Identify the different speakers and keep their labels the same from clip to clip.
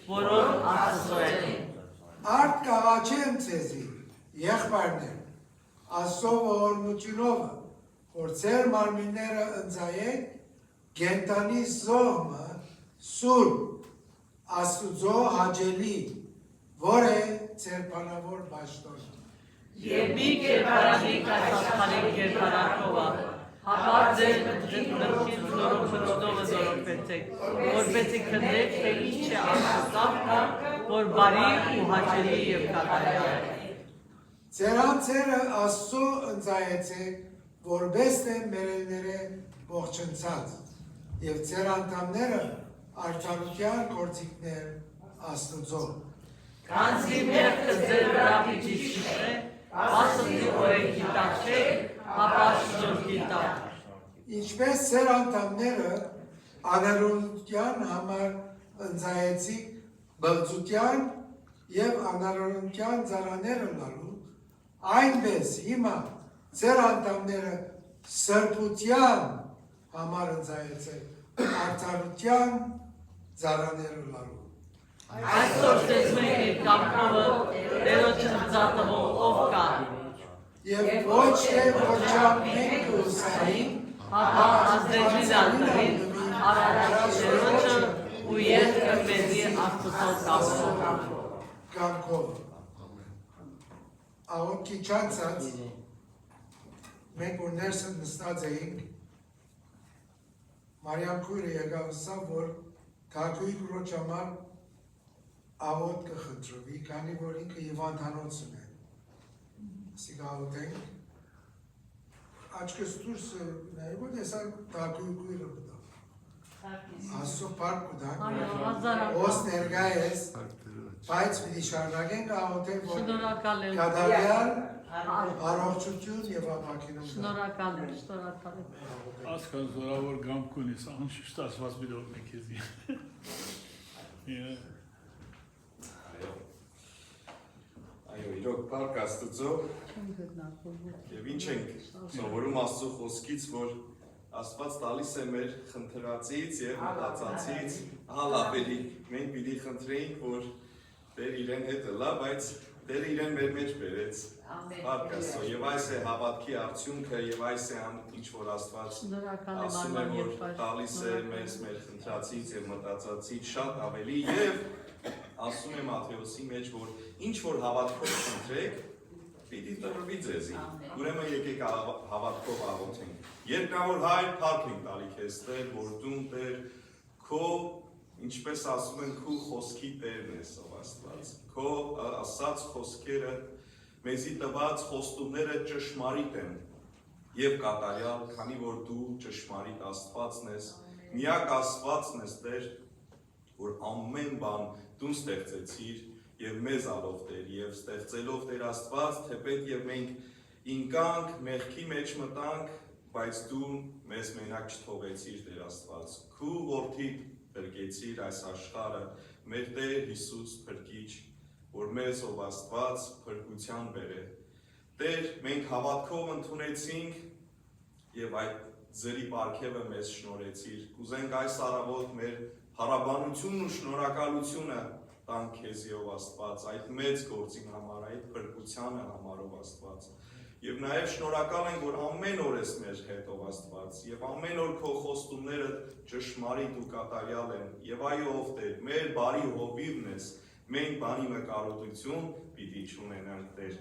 Speaker 1: որով Աստծո են։
Speaker 2: Արդ կաղաչեմ ցեզի, եղբայրներ, Աստծո ողորմությունով, որ ձեր մարմինները ընծայեք, գենտանի զոհը սուրբ, Աստուծո հաճելի, որ է ձեր բանավոր պաշտոնը։
Speaker 1: Եվ մի կերպարանի կայացանիկ կերպարանքովը, հապա ձեր մտքին զորոքությունով զորոքվեցեք, որպեսզի քննեք, թե ինչ է Աստծո կամքը, որ բարի ու հաճելի և կատարյալ է։
Speaker 2: Ձեր անձերը Աստծո ընծայեցեք, որպես թե մերելները ողջնցած, և ձեր անդամները արդարության գործիքներ Աստուծո։
Speaker 1: Կանցի մեղքը ձեր վրա պիտի Աստծո օրենքի տակ չեք, հապա շնորհքի տակ։
Speaker 2: Ինչպես ձեր անդամները անարունության համար ընծայեցիք բղծության և անարունության ծառաները լալու, այնպես հիմա ձեր անդամները սրբության համար ընծայեցեք արդարության ծառաները լալու։
Speaker 1: Այսօր ձեզ մենք կամքովը Տերոջը ծածկող ով կա։
Speaker 2: Եվ ոչ թե որչափ մենք ուսային,
Speaker 1: հապա ազդեցի դատվին, արարած Տերոջը ու երկը մեզի Աստծո
Speaker 2: կամքով։ Աղոթքի չանցած, մենք որ ներսը նստած էինք, Մարիամ քույրը եկավ ասավ, որ Թագուհի Քրոջ համար աղոթ կխնդրվի, քանի որ ինքը հիվանդանոցն է։ Ասիկ աղոթենք, աչքս դուրս նայում, որ եսա Թագուհի քույրը բդավ։ Աստծո փառք կտանք, ոս ներկա ես, բայց պիտի շարունակենք աղոթենք, որ կատարյալ առողջություն և ապաքինում։
Speaker 1: Շնորհակալ եմ, շնորհակալ եմ։
Speaker 3: Ասկան զորավոր գամք ունես, անշուշտ ասված մի դող մեկ եզի։
Speaker 4: Այո, իրոք պարկ Աստծո և ինչ ենք սովորում Աստծո խոսքից, որ Աստված տալիս է մեր խնդրածից և մտածածից ահալ ավելի մենք պիտի խնդրեինք, որ Տեր իրեն հետ լա, բայց Տերը իրեն մեր մեջ բերեց, պարկ Աստծո, և այս է հավատքի արդյունքը և այս է ինչ որ Աստված ասում է, որ տալիս է մեզ մեր խնդրածից և մտածածից շատ ավելի և ասում է Մատթեոսի մեջ, որ ինչ որ հավատքով խնդրեք, պիտի տրվի ձեզի, ուրեմն եկեք հավատքով աղոթենք։ Երկնավոր Հայր, փառք ենք տալի քեզ Տեր, որ դու Տեր քո, ինչպես ասում են, քո խոսքի Տերն ես, ով Աստված, քո ասած խոսքերը, մեզի տված խոստումները ճշմարիտ են և կատարյալ, քանի որ դու ճշմարիտ Աստվածն ես, միակ Աստվածն ես Տեր, որ ամեն բան դու ստեղծեցիր և մեզ ալով Տեր, և ստեղծելով Տեր Աստված, թեպետ և մենք ինկանք, մեղքի մեջ մտանք, բայց դու մեզ մենակ չթողեցիր Տեր Աստված, քու որդիդ փրկեցիր այս աշխարհը, մեր Տեր Հիսուս Փրկիչ, որ մեզ ով Աստված փրկության բերե։ Տեր, մենք հավատքով ընդունեցինք և այդ ձերի պարգևը մեզ շնորհեցիր։ Կուզենք այս առավոտ մեր փառաբանությունն ու շնորհակալությունը տանք քեզ ով Աստված, այդ մեծ գործին համար, այդ փրկությանը համար ով Աստված։ Եվ նաև շնորհակալ ենք, որ ամեն օր ես մեր հետ ով Աստված, և ամեն օր քո խոստումները ճշմարիտ ու կատարյալ են, և այո ով Տեր, մեր բարի հովիվն ես, մենք բանի մկարոտություն պիտի չունենանք Տեր,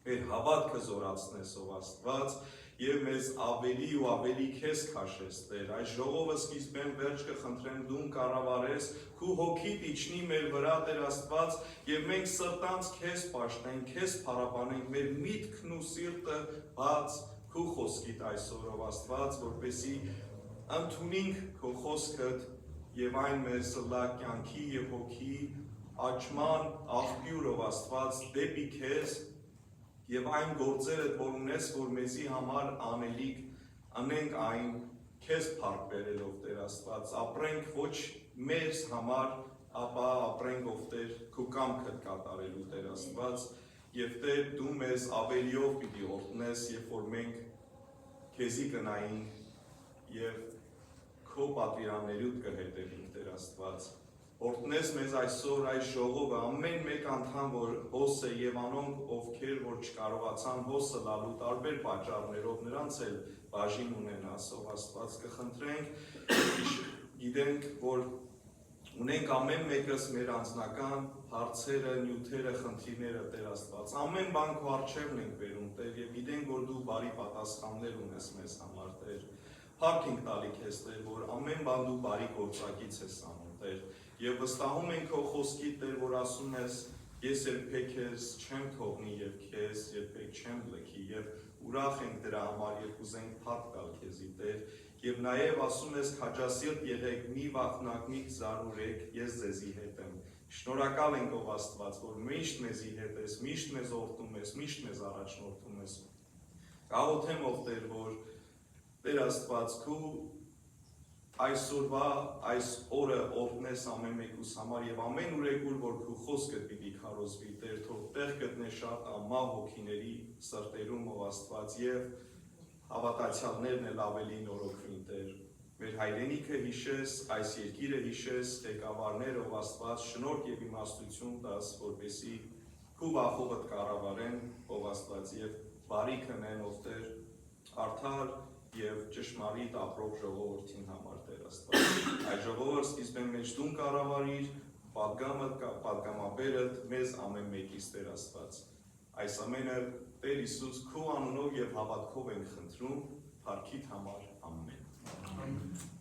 Speaker 4: մեր հավատքը զորացնես ով Աստված, և մեզ ավելի ու ավելի քեզ քաշես Տեր, այս ժողովը սկիզբեն վերջ կխնդրեմ դու կառավարես, քու հոգիդ իջնի մեր վրա Տեր Աստված, և մենք սրտանց քեզ պաշտենք, քեզ փառաբանենք, մեր միտքն ու սիրտը բաց քու խոսքիդ այսօր ով Աստված, որպեսզի ընդունենք քո խոսքդ և այն մեզ լա կյանքի և հոգի աճման աղբյուր ով Աստված դեպի քեզ և այն գործերը, որ ունես, որ մեզի համար անելիք, անենք այն քեզ փառք բերելով Տեր Աստված, ապրենք ոչ մեզ համար, ապա ապրենք ով Տեր քո կամքդ կատարելու Տեր Աստված, և Տեր դու մեզ ավելիով պիտի օրհնես, երբ որ մենք քեզի կնայինք և քո պատվիրաններուդ կհետևենք Տեր Աստված, Օրտնես մեզ այսօր այս ժողովը ամեն մեկ անդամ, որ հոս է եւ անոնք, ովքեր որ չկարողացան հոսը լալու տարբեր պատճառներով, նրանց էլ բաժին ունենա, ասող Աստված կխնդրենք, գիտենք, որ ունենք ամեն մեկս մեր անձնական հարցերը, նյութերը, խնդիրները Տեր Աստված, ամեն բան քո առջևն ենք բերում Տեր եւ գիտենք, որ դու բարի պատասխաններ ունես մեզ համար Տեր, փառք ենք տալի քեզ Տեր, որ ամեն բան դու բարի գործակից ես անում Տեր եւ վստահում ենք քո խոսքի Տեր, որ ասում ես ես երբեք քեզ չեմ թողնի եւ քեզ երբեք չեմ լքի եւ ուրախ ենք դրա համար եւ կուզենք փառք տալ քեզի Տեր եւ նաեւ ասում ես քաջասիրտ եղեք, մի վախնակ, մի զարուրեք, ես ձեզի հետ եմ։ Շնորհակալ ենք ով Աստված, որ միշտ մեզի հետ ես, միշտ մեզ օրհնում ես, միշտ մեզ առաջնորդում ես։ Գաղութեմ ով Տեր, որ Տեր Աստված քու այսօրվա այս օրը օրհնես ամեն մեկուս համար եւ ամեն ուրեկուր որ քու խոսքը պիտի քարոզվի Տեր թող տեղ գտնե շատ ամա հոգիների սրտերում ով Աստված եւ հավատացյալներն էլ ավելի նորոգվին Տեր մեր հայրենիքը հիշես այս երկիրը հիշես ղեկավարներ ով Աստված շնորհք եւ իմաստություն տաս որպեսի քու վախովդ կառավարեն ով Աստված եւ բարիք ունեն ով Տեր արդար եւ ճշմարիտ ապրող ժողովրդին համար Տեր Աստված։ Այս ժողովուրդը սկիզբեն մեջ դու կառավարիր, պատգամաբերդ մեզ ամեն մեկից Տեր Աստված։ Այս ամենը Տեր Հիսուս քո անունով եւ հավատքով ենք խնդրում, փառքիդ համար ամեն։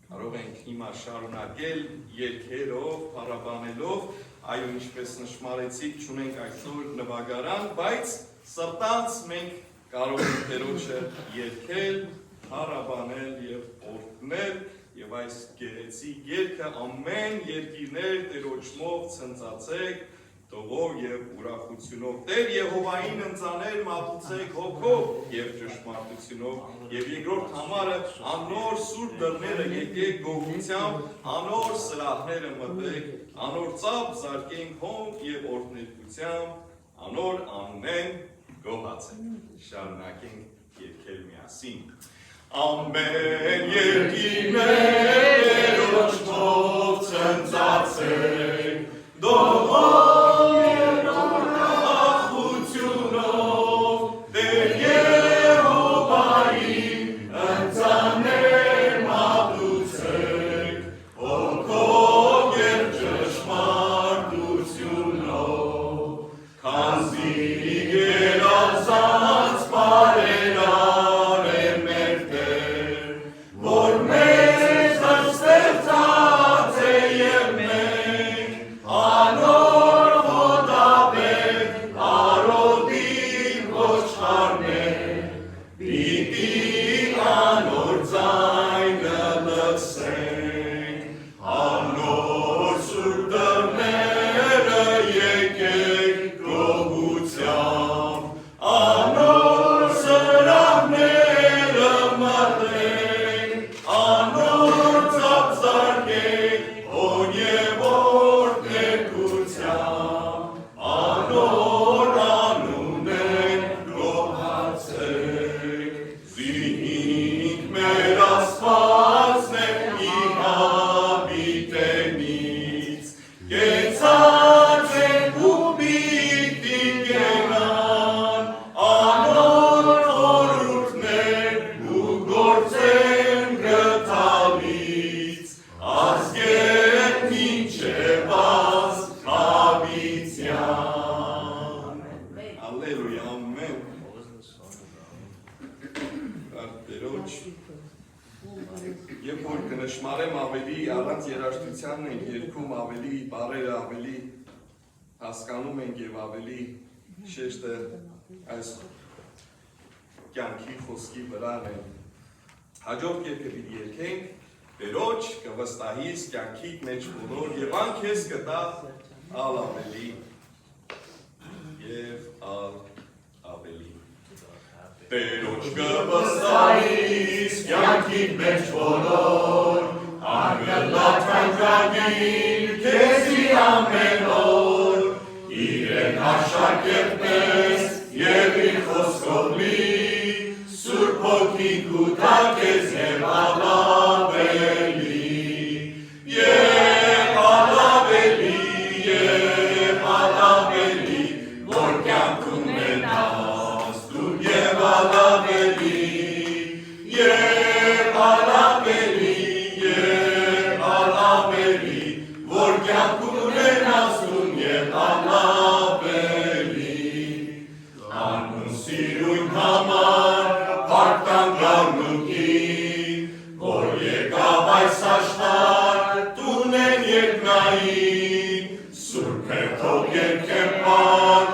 Speaker 4: Կարող ենք հիմա շարունակել երգերով, փառաբանելով, այո ինչպես նշмарեցիք, չունենք այսօր նվագարան, բայց սրտանց մենք կարող ենք Տերոջը երգել հարաբանել և օրհնել և այս գեղեցիկ երգը ամեն երկիրներ Տերոջմով ցնծացեք տողով և ուրախությունով Տեր Եհովային ընծաներ մատուցեք հոգով և ճշմարտությունով և երկրորդ համարը անոր սուրբ դռները եկեք գողությամբ անոր սրահները մտեք անոր ծափ զարկենք հոն և օրհներկությամբ անոր անունեն գոհացեք շարունակենք երգել միասին Ամեն երկիրներ Տերոջմով ցնծացեք դողով և ուրախությունով Տեր Եհովային ընծաներ մատուցեք հոգով և ճշմարտությունով քանզի գերազանց բարերա Երբ որ կնշմարեմ ավելի առանց երաժշտությանն ենք երգում ավելի բարերը ավելի հասկանում ենք եւ ավելի շեշտը այս կյանքի խոսքի վրան են հաջորդ երգը պիտի երգենք Տերոջ կվստահիս կյանքիդ մեջ բոլոր եւ անքեզ կտա ալ ավելի եւ ալ ավելի Տերոջ կվստահիս կյանքիդ մեջ բոլոր անգլատ կանգագիր քեզի ամեն օր իրեն հաշակերտ մեզ եւ իր խոսքով լի Սուրբ հոգին կուտա քեզ եւ ալ ավելի Մեր թող երկեպար,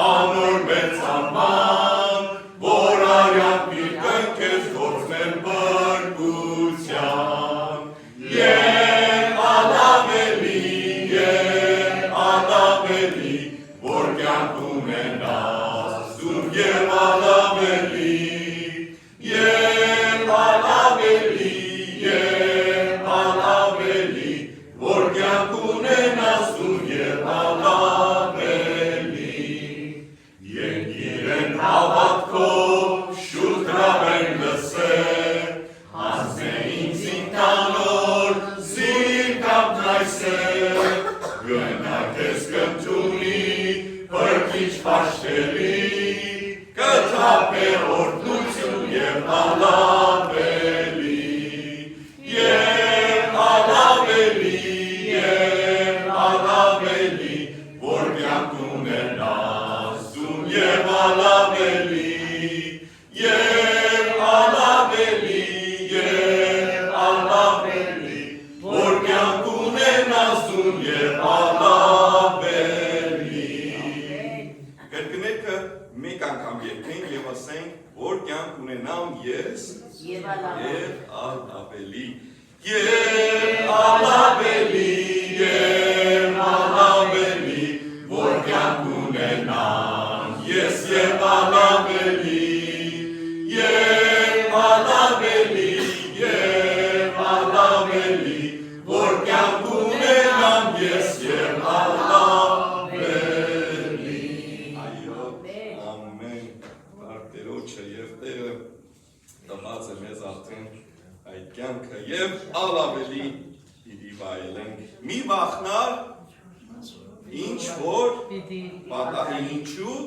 Speaker 4: անոր մեծ անման, որ արյակ մի կնքես գործներ բրգության։ Եվ ալավելի, որ կյանք ունենաս, դուր և ալավելի, որ կյանք ունենաս, դուր և ալավելի։ Երկիրեն հավատքով, շուտ գրավեն լսեր, հանձնեին զինքանոր, զին կամ կայսեր, գնակ ես կնդունի, պրկիչ պաշտելի, կթապե օրդություն և ալավելի, որ կյանք ունենաս, դու և ալավելի, որ կյանք ունենաս, դու և ալավելի։ Կրկնելքը մեկ անգամ երկնենք և ասենք, որ կյանք ունենամ ես և ալավելի, որ կյանք ունենամ ես և ալավելի, որ կյանք ունենամ ես և ալավելի։ Այո, ամեն Տերոջը և Տերը տված է մեզ արդեն այդ կյանքը և ալավելի պիտի վայելենք։ Մի վախնար, ինչ որ պատահի ինչու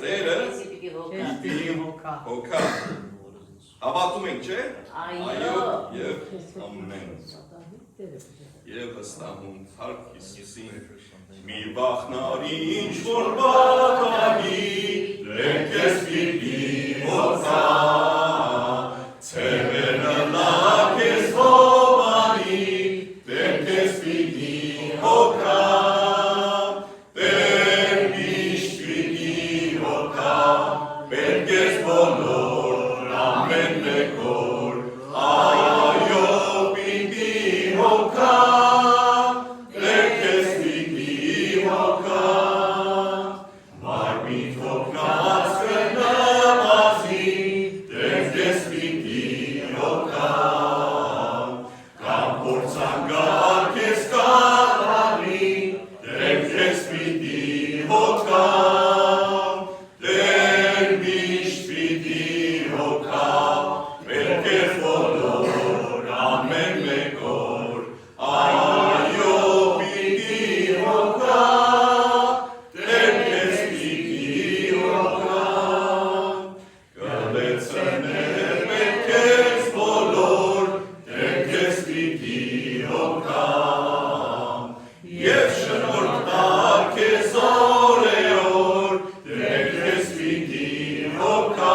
Speaker 4: Տերը պիտի հոգա։ Հավատում ենք, չէ՞։ Այո և ամեն։ Եվ հստահում Թարք Հիսուսին մի վախնարի ինչ որ պատահի դեռ քեզ պիտի հոգա, ցևերը լավ քեզ հովանի դեռ քեզ պիտի հոգա, դեռ միշտ պիտի հոգա, պետք ես բոլոր ամեն մեկ օր, այո պիտի հոգա, դեռ քեզ պիտի հոգա, մարմին հոգնած կնամազի, դեռ քեզ պիտի հոգա, կամ փորձանգար քեզ կատարի, դեռ քեզ պիտի հոգա, դեռ միշտ պիտի հոգա, պետք ես բոլոր ամեն մեկ օր, այո պիտի հոգա, դեռ քեզ պիտի հոգա, կլեցներ պետք ես բոլոր, դեռ քեզ պիտի հոգա, և շնորհ տար քեզ օրեօր, դեռ քեզ պիտի հոգա,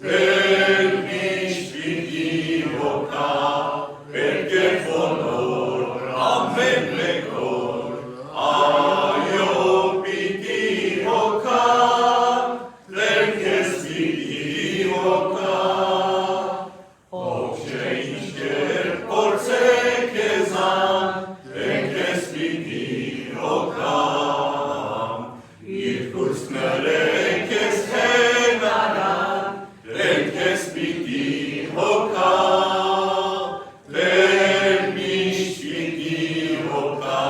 Speaker 4: դեռ միշտ պիտի հոգա, պետք է բոլոր ամեն մեկ օր, այո պիտի հոգա, դեռ քեզ պիտի հոգա, ով չէ ինչ կերպ փորձե քեզան, դեռ քեզ պիտի հոգա, իր կուրսները քեզ հենարան, դեռ քեզ պիտի հոգա, դեռ միշտ պիտի հոգա,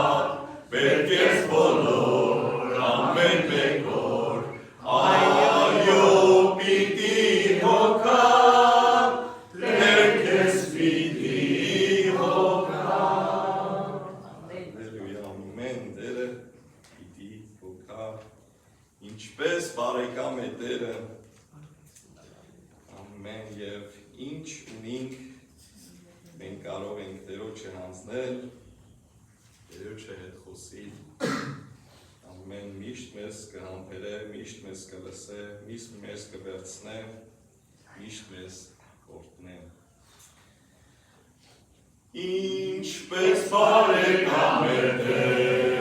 Speaker 4: պետք ես բոլոր ամեն մեկ օր, այո պիտի հոգա, դեռ քեզ պիտի հոգա։ Հալելույա, ամեն Տերը պիտի հոգա, ինչպես բարեկամ է Տերը, ամեն և ինչ ունինք, մենք կարող ենք Տերոջը հանձնել, Տերոջը հետ խոսիլ, ամեն միշտ մեզ կհամբերե, միշտ մեզ կլսե, միշտ մեզ կվերցնե, միշտ մեզ կօրհնե։ Ինչպես բարեկամ է Տերը,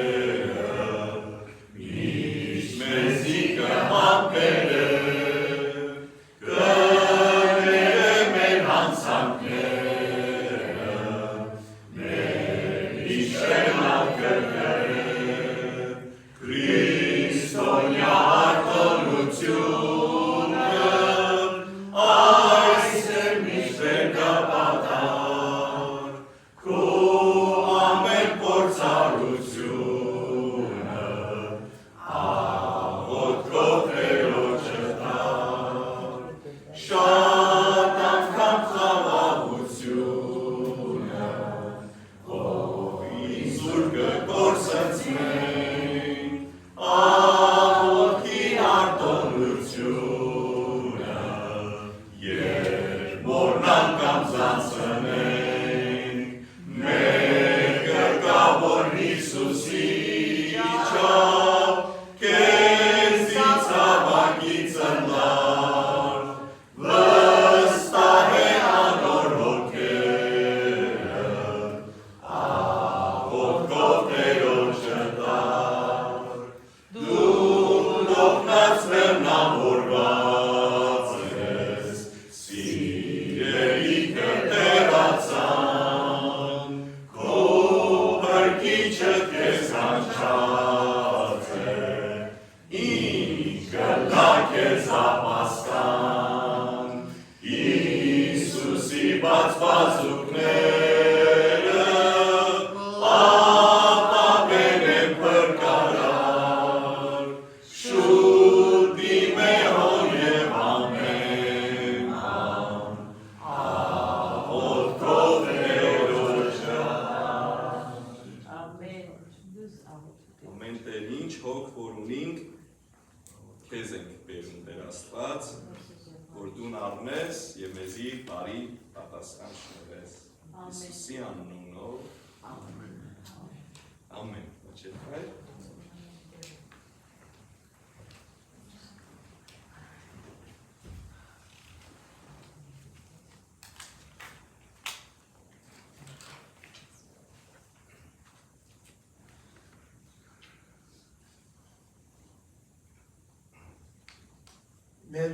Speaker 2: Մեր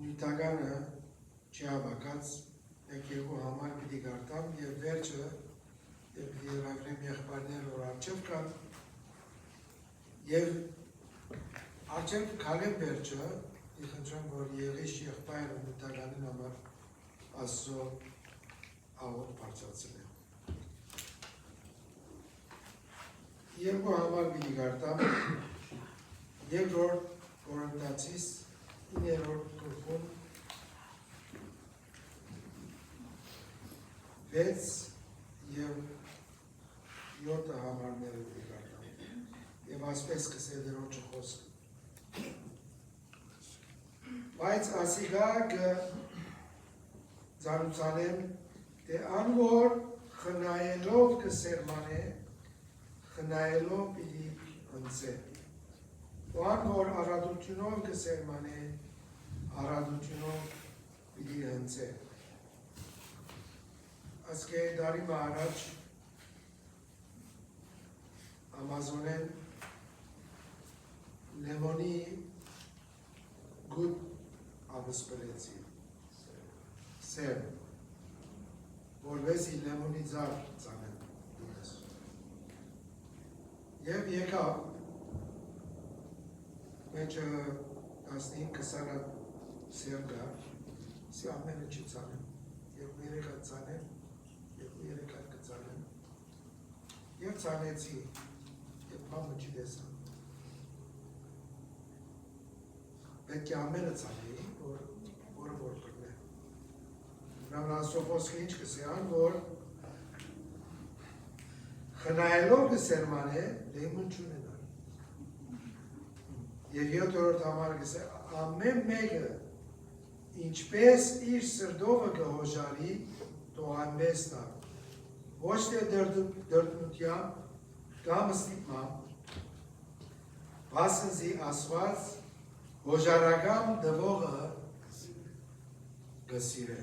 Speaker 2: նյութականը չհավաքած եկեղու համար պիտի գարտամ և վերջը և պիտի հրավրեմ եղբայրներ որ արջև կան և արջև կալեմ վերջը և խնդրեմ որ եղիշ եղբայրը նյութականին համար Աստծո աղոտ բարձրացնեմ երկու համար պիտի գարտամ երկրորդ Կորինթացիս 9-րդ գլխում 6 և 7 համարները դիգարդամ և ասպես կսեդերոջը խոսք բայց ասիգա կը ծանուցանեմ թե անվոր խնայելով կսերմանե խնայելով պիտի ընցե Ոան որ առադությունով կսերմանե, առադությունով պիտի հնցե։ Ասկե դարի մահարաջ Ամազոնեն լեմոնի գուտ ավսպրեցի, սեր, որվեսի լեմոնի ձար ծանեն դուրս։ Եվ եկավ Մեջը 15-20 սեր գա, սի ամենը չի ծանեմ, երկու երեքա ծանեմ, երկու երեքա կծանեմ, և ծանեցի, և մամը չի դեսան։ Պետք է ամենը ծանեի, որ կրնե։ Նավն ասոպոսկը ինչ կսեան, որ խնայելով կսերման է, լեյմուն չունենա։ Եվ յոթորդ համար կսե, ամեն մեկը, ինչպես իր սրդովը կհոժարի, տողանվես նա, ոչ թե դրդնության, կամ ստիպմամբ, վասնզի ասված, հոժարական դվողը գսիր է։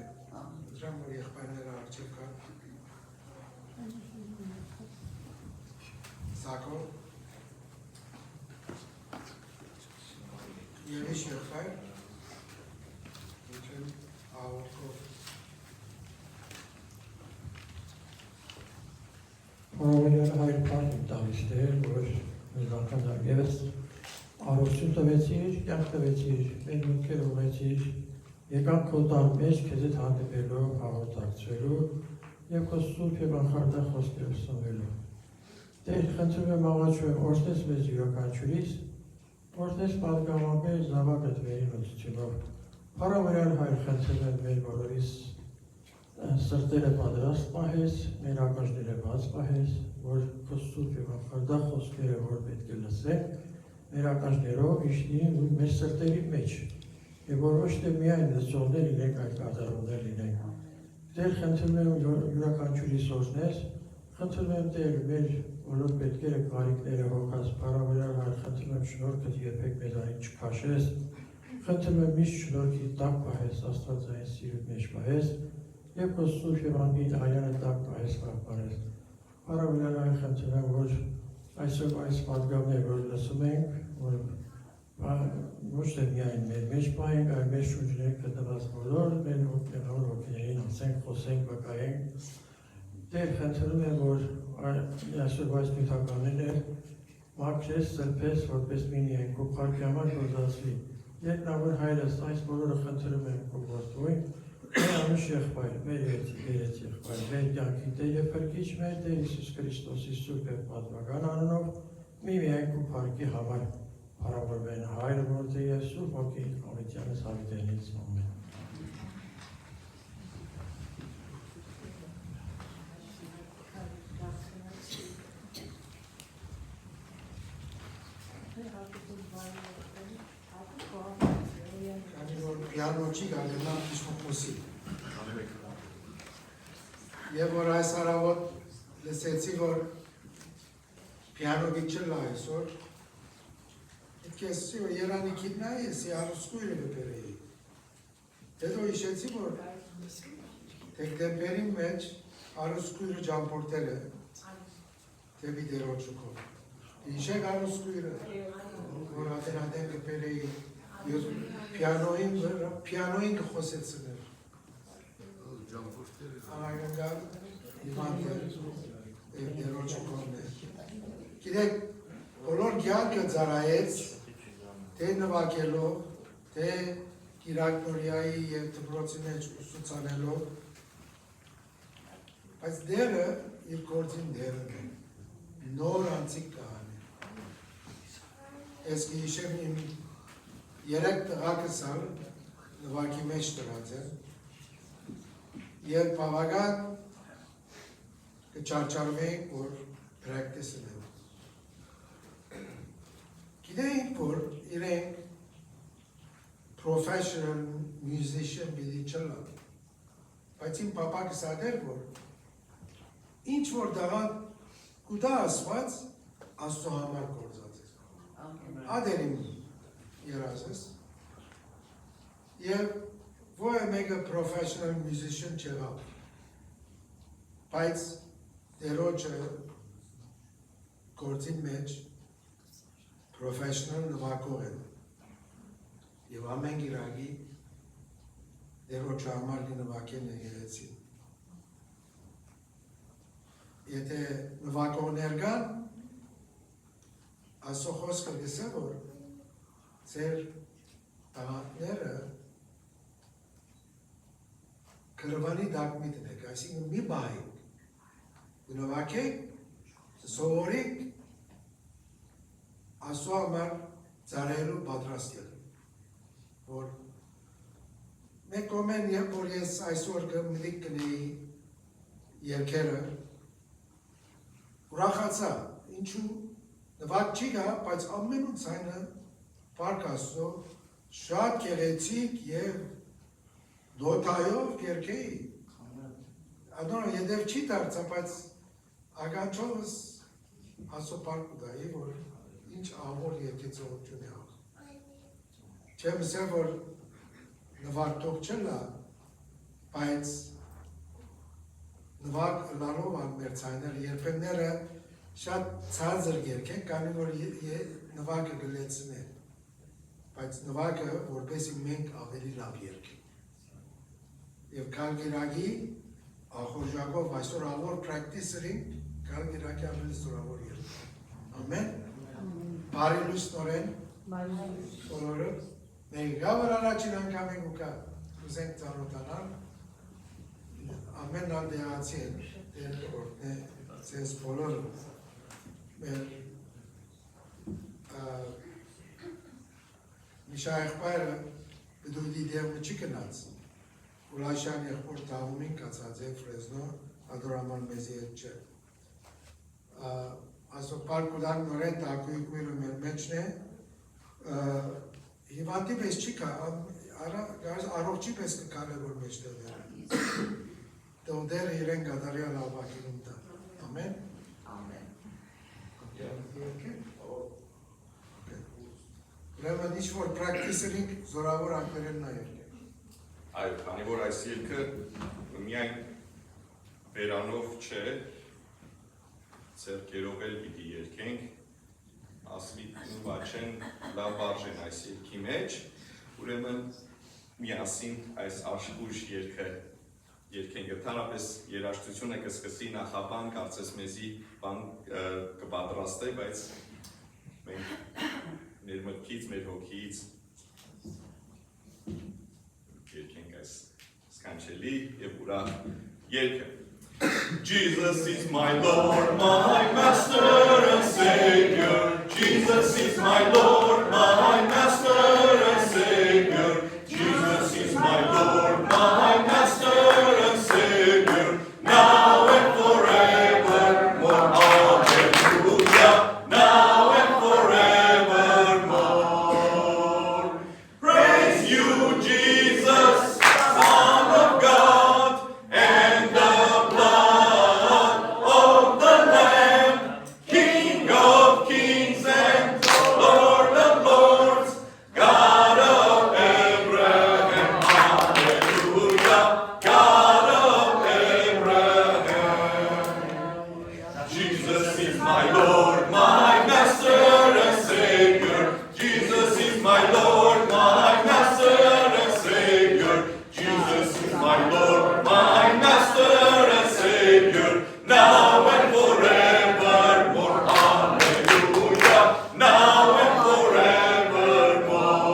Speaker 2: Դրամ, որ եղբայրները արջև կան։ Սակո, Եղիշ եղբայր, ինչեն աղորդով։
Speaker 5: Որովհետև հայր պարտ եմ տալիս դեր, որ մեզ ականջակ եվս առողջություն տվեցիր, կյանք տվեցիր, մեր մուտքեր ուղեցիր, եկանք քո տան մեջ քեզ հետ հանդիպելով, հաղորդակցվելու և քո սուրբ և անխարդախ խոսքերով սնվելու։ Տեր, խնդրում եմ աղաչում եմ, օրհնես մեզ յուրաքանչյուրիս, օրհնես պատգամաբեր զավակդ վերի մտությունով, փառավորյալ հայր խնդրում եմ մեր բոլորիս սրտերը պատրաստ պահես, մեր ակաշները բաց պահես, որ քո սուրբ եւ ախարդախ խոսքերը որ պետք է լսենք, մեր ակաշներով իշնի ու մեր սրտերի մեջ, եւ որ ոչ թե միայն լսողներ լինենք, այլ կատարողներ լինենք։ Տեր խնդրում եմ յուրաքանչյուրի սորնես, խնդրում եմ Տեր մեր բոլոր պետքերը, կարիքները հոգած փառավորյալ Հայր, խնդրում եմ շնորհքդ երբեք մեզանից չքաշես, խնդրում եմ միշտ շնորհքի տակ պահես, Աստվածային սիրուդ մեջ պահես, եւ քո սուրբ Եվանգելիի արյանը տակ պահես, պահպանես։ Փառավորյալ Հայր, խնդրում եմ, որ այսօր այս պատգամները որ լսում ենք, որ ոչ թե միայն մեր մեջ պահենք, այլ մեր շուրջները գտնված բոլոր մեր հոգիներին ասենք, խոսենք, վկայենք։ Տեր խնդրում եմ, որ այսօր այս նյութականները մաքրես, սրբես, որպես մինի քո փառքի համար գործածվի։ Երկնավոր Հայրս, այս բոլորը խնդրում եմ քո որդուին, մեր անուշ եղբայր, մեր երեց եղբայր, մեր կյանքի Տեր եւ Փրկիչ մեր Տեր Հիսուս Քրիստոսի սուրբ եւ պատվական անունով միայն քո փառքի համար Փառավորվեն Հայր, Որդի եւ Սուրբ Հոգի Հավիտյանս հավիտենից ամեն։
Speaker 2: Քանի որ պիանոջի գալնա իշմոխոսի։ Եվ որ այս առավոտ լսեցի, որ պիանոյի չլա այսօր, Կեսի որ Երանի կիտնա եսի արուսկույրը գպերեի։ Հետո իշեցի, որ դեկտեմբերի մեջ արուսկույրը ճամպորտել է դեպի դերոջուկով։ Իշեք արուսկույրը, որ ատենադեն գպերեի, պիանոյին կխոսեցներ։ Ամայնգալ իմանտեր դերոջուկովն է։ Գիտեք, բոլոր գյանքը ծարայեց, թե նվակելով, թե կիրակնորյայի և դպրոցի մեջ ուսուցանելով, բայց դերը իր գործին դերն է, նոր անցիկ կահան է։ Ես կհիշեմ իմ 3 տղակս ալ նվակի մեջ տրած են, և բավական կճարճարվեինք, որ պրակտիսն է։ Գիտեինք, որ իրենք professional musician պիտի չլան, բայց իմ պապակս ադեր, որ ինչ որ դաղան կուտա ասված, Աստծո համար գործած է։ Ադեր իմ երազս, և որ մեկը professional musician չեղավ, բայց դերոջը գործին մեջ professional նվակող են և ամեն գիրագի դերոջը համար լի նվակեն է գերեցին։ Եթե նվակողներ կան, Աստծո խոսքը գսե, որ ձեր տաղանդները կրվանի դակ մի տնեք, այսինքն մի բահեք, նվակեք, սովորեք, Աստծո համար ծառայելու պատրաստ եղեք, որ մեկ կոմեն երբ որ ես այսօր կմտիկ կնեի երկերը, ուրախացա, ինչու նվակ չի գա, բայց ամենու ցայնը Փառք Աստծո շատ գեղեցիկ և դոթայով կերկեի, ադոնը ետև չի դարձա, բայց ագանչովս Աստծո փառք կուտայի, որ ինչ ավոր երկեցողություն է աղ։ Չեմ սև, որ նվարտող չլա, բայց նվակ լարով ան մեր ցայները, երբեմները շատ ցածր գերք են, կանի որ նվակը գլեցն է, բայց նվակը որպեսի մենք ավելի լավ երկ են։ Եվ կալգիրագի ախորժակով այսօր ավոր պրակտիսերին, կալգիրագի ավելի սորավոր երկ։ Ամեն։ Բարի լույս նորեն, բոլորը, մենք գավր առաջին անգամ ենք ու կա, ուզենք ծանոթանալ, ամեն անդեացի են, դեր օրդն է, ձեզ բոլորը, մեր Միշա եղբայրը բդույդի դեղմը չի կնաց, Ուրաշյան եղբոր Դահումին կացած է Ֆրեզնո, ադորաման մեզի հետ չէ։ Ասո պարկուդան նորեն տակույք միրը մեր մեջն է, հիվանդի պես չի կա, առողջի պես կկարևոր մեջտեղ դերը։ Դեր իրեն գադարյալ ավակինում դա։ Ամեն։ Ուրեմն ինչ-որ պրակտիսերինք զորավոր ակվերեն նա երկել։
Speaker 4: Այո, քանի որ այս երկը միայն վերանով չէ, ձեռքերով էլ պիտի երկենք, ասվի վաչեն լավ բաժեն այս երկի մեջ, ուրեմն միասին այս աշխուժ երկը երկենք, ընդհանրապես երաժշտությունը կսկսի նախաբան, կարծես մեզի բան կպատրաստե, բայց մենք մեր մտքից, մեր հոգից երկենք այս սկանչելի և ուրախ երկը։ Jesus is my Lord, my Master and Savior. Jesus is my Lord, my Master and Savior. Jesus is my Lord, my Master and Savior. Now and forevermore. Hallelujah. Now and forevermore. Praise you, Jesus, Son of God, and the blood of the Lamb, King of kings and Lord of lords, God of Abraham, hallelujah, God of Abraham. Jesus is my Lord, my Master and Savior. Jesus is my Lord, my Master and Savior. Jesus is my Lord, my Master and Savior. Now and forevermore, hallelujah. Now and forevermore.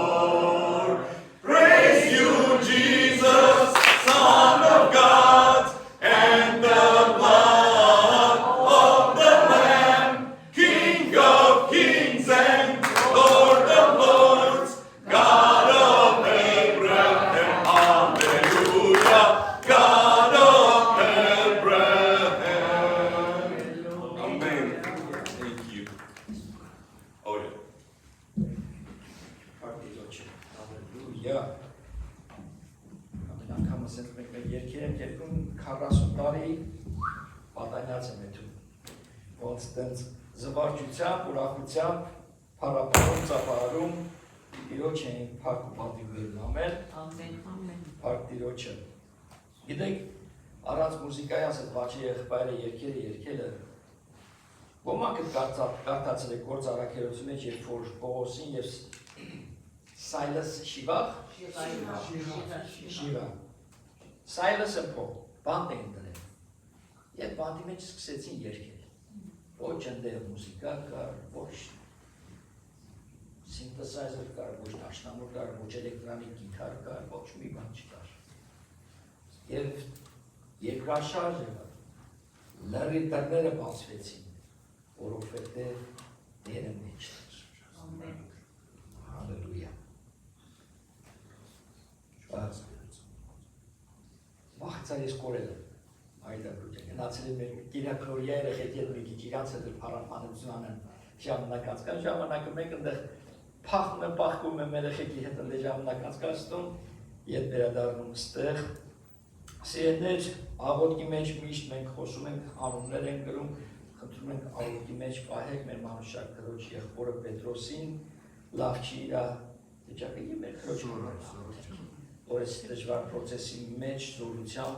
Speaker 4: Praise you, Jesus, Son of God, and the blood of the Lamb, King of kings and Lord of lords, God of Abraham, hallelujah, God of Abraham. Amen. Thank you. Oh yeah.
Speaker 5: Հալելույա։ Ամեն անգամ ասենք մենք մեր երկեր ենք երկում 40 տարի պատանյաց եմ եթում։ Ոնց տենց զվարճությամբ, ուրախությամբ, փառապարում, ծափարում Տիրոջ էին փառք ու պատիվ բերում, ամեն։ Փառք Տիրոջը։ Գիտեք, առանց մուզիկայի ասած Վաչի եղբայրը երկերը երկելը ոմանք կարդացել է գործ առաքելության մեջ, երբ որ Պողոսին և Սայլս Շիվախ Սայլսը բանդ էին դրել և բանդի մեջ սկսեցին երկել ոչ ընդեղ մուզիկա կար, ոչ սինթեսայզեր կար, ոչ դաշնամուր կար, ոչ էլեկտրոնիկ գիտար կար, ոչ մի բան չկար և երկրաշարժ եղավ լրի դռները բացվեցին որովհետև Տերը մեջ էր Հալելույա Վախցար ես կորել եմ այդագրություն գնացել եմ մեր կիրակրորյա երեխեքի հետ մի քիչ իրանց հետ փառապանություն անեն ժամանակ անցկան ժամանակը մեկ ընդեղ փախում եմ պախկում եմ երեխեքի հետ ընդեղ ժամանակ անցկացնում ետ վերադառնում ստեղ սիրելիներ աղոթքի մեջ միշտ մենք խոսում ենք անուններ ենք գրում խնդրում ենք աղոթքի մեջ պահեք մեր մանուշակ քրոջ եղբորը Պետրոսին լավ չի իր վիճակը եւ մեր քրոջ որ այս դժվար process-ի մեջ զորությամբ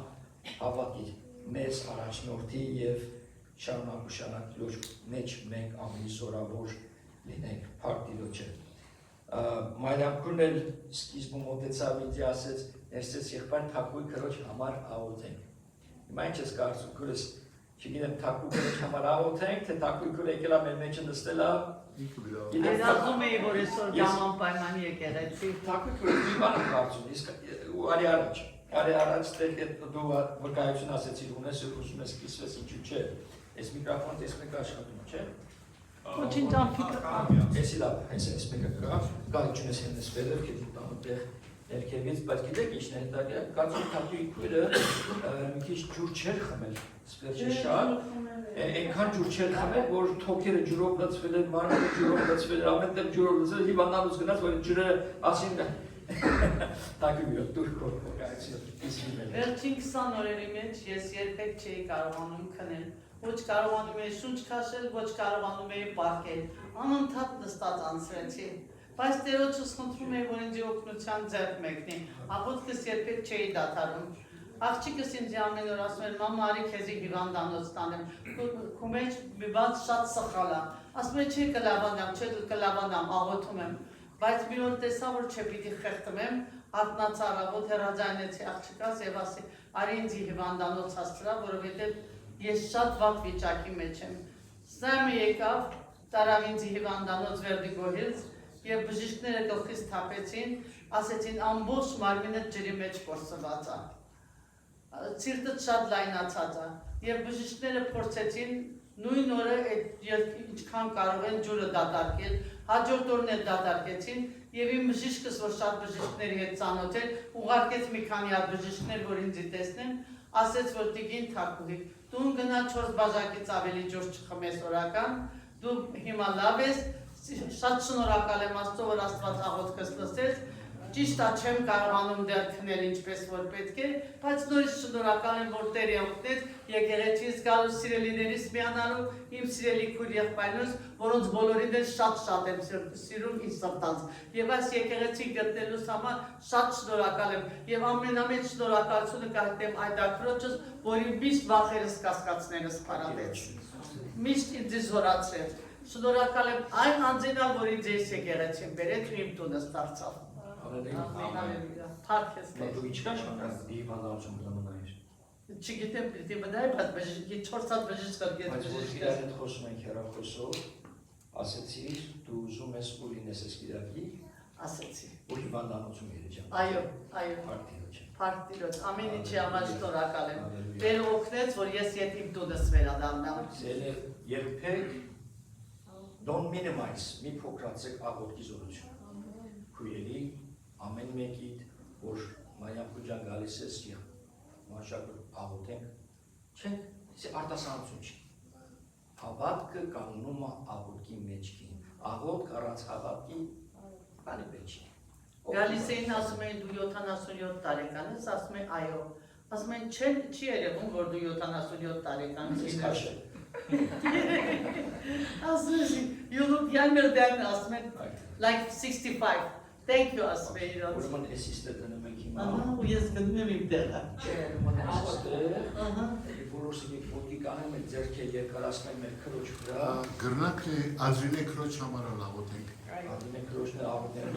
Speaker 5: հավատի մեզ առաջնորդի եւ շարունակ Տիրոջ մեջ մենք ավելի զորավոր լինենք փառք Տիրոջը Մարիամքուրն էլ սկիզբում մոտեցավ ինձ ասեց ներսես եղբայր թակուի քրոջ համար աղոթենք հիմա ինչ ես կարծում քուրս չգիտեմ թակուի քրոջ համար աղոթենք թե թակուի քուրը եկել է մեր մեջը նստել է
Speaker 1: Ես ասում էի, որ այսօր գաման պայմանի եկեղեցի
Speaker 5: թակուի քրոջ մի բան եմ կարծում իսկ ու արի առաջ դու վկայություն ասեցիր ունես ուզում ես կիսվես ինչու չէ այս միկրոֆոնը տեսնում եք աշխատում չէ
Speaker 1: Ոչինչ անփիտ
Speaker 5: Էսի լավ, այս մեկը կա, գալիչուն ես հենես վերև, կետի տանը տեղ
Speaker 6: Ներքևից, բայց գիտեք ինչն է հետագա, կարծում թափի քույրը մի քիչ ջուր չէր խմել, սպերջը շատ, այնքան ջուր չէր խմել, որ թոքերը ջուրով լցվել էր, մարմինը ջուրով լցվել էր, ամեն տեղ ջուրով լցվել, հիվանդանոց գնաց, որ ջուրը ասին թափի մի դուր
Speaker 1: Վերջին 20 օրերի մեջ ես երբեք չէի կարողանում քնել, ոչ կարողանում էի շունչ քաշել, ոչ կարողանում էի պարկել, անընդհատ նստած անցրեցի, բայց Տերոջս խնդրում էի, որ ինձ օգնության ձեռք մեկնի, աղոթքս երբեք չէի դադարում, աղջիկս ինձ ամեն օր ասում էր, մամա արի քեզի հիվանդանոց տանեմ, քո մեջ մի բան շատ սխալ է, ասում է չէ կլավանամ, աղոթում եմ, բայց մի օր տեսա, որ չէ պիտի խեղդեմ, արթնացա առավոտ հեռաձայնեցի աղջիկաս եւ ասի, արի ինձ հիվանդանոց հասցրա, որովհետեւ ես շատ վատ վիճակի մեջ եմ։ Սամը եկավ, տարավ ինձ հիվանդանոց Վերդիգոհից եւ բժիշկները գլխից թափեցին, ասեցին ամբողջ մարմինը ջրի մեջ կորսված է։ Ցիրտը շատ լայնացած է եւ բժիշկները փորձեցին նույն օրը ինչքան կարող են ջուրը դատարկել, հաջորդ օրն էլ դատարկեցին եւ իմ բժիշկս, որ շատ բժիշկների հետ ծանոթ էր, ուղարկեց մի քանի հատ բժիշկներ, որ ինձ տեսնեն, ասեց, որ տիկին Թակուհի, դու գնա 4 բաժակից ավելի ջուր չխմես օրական, դու հիմա լավ ես, շատ շնորհակալ եմ Աստծո, որ Աստված աղոթքս լսեց, ճիշտ է չեմ կարողանում դեռ քնել ինչպես որ պետք է, բայց նորից շնորհակալ եմ, որ Տերը օգնեց եկեղեցիս գալու սիրելիներիս միանալու, իմ սիրելի քույր եղբայրներս, որոնց բոլորին էլ շատ եմ սիրում ինձ սրտանց։ Եվ այս եկեղեցի գտնելուց համար շատ շնորհակալ եմ եւ ամենամեծ շնորհակալությունը կհայտնեմ այդ ակրոջս, որի միշտ վախերս կասկածներս փարատեց։ Միշտ ինձ զորացրեց։ Շնորհակալ եմ այն անձինը, որ ինձ այս եկեղեցին բերեց ու իմ տունս դարձավ։ Հալելույա։ Փառքես Տեր։
Speaker 6: Դու ինչքան շնորհակալ հիվանդանոցում մնայիր։
Speaker 1: Չգիտեմ պիտի մնայի, բայց բժիշկի 4 հատ բժիշկ կգետ
Speaker 6: Բայց որ
Speaker 1: բժիշկ։
Speaker 6: իրար հետ խոսում ենք հեռախոսով, ասեցիր դու ուզում ես ու լինես այս գիրակի,
Speaker 1: Ասեցի։
Speaker 6: ու հիվանդանոցում երեջան։
Speaker 1: Այո։
Speaker 6: Պարտիրոջ։
Speaker 1: Փառք ամեն ինչի համար շնորհակալ եմ։ Տերը օգնեց, որ ես ետ իմ տունս վերադառնամ։
Speaker 6: Երբեք don't minimize մի փոքրացեք աղոթքի զորություն։ Քույրերի ամեն մեկիդ, որ Մարիամ Քուջան գալիս ես մաշակ աղոթենք, չենք, իսկ արտասանություն չի։ Հավատքը կանգնում է աղոթքի մեջքին։ Աղոթք առանց հավատքի բանի մեջ չի։
Speaker 1: Գալիս էին ասում էին դու 77 տարեկան ես, ասում են այո։ Ասում են չի երևում, որ դու 77 տարեկան ես։ Ասում են you look younger than ասում են like 65. Thank you ասում են իրոց։
Speaker 6: Ուրեմն էս իստը դնում ենք հիմա։
Speaker 1: ու ես գնում եմ իմ տեղը։
Speaker 6: Բոլորսի ոտքի կանեմ այդ ձեռքը երկարացնեմ մեր քրոջ վրա։
Speaker 7: Գրնակ ազրինե քրոջ համար աղոթենք։
Speaker 6: Ազրինե քրոջն աղոթենք։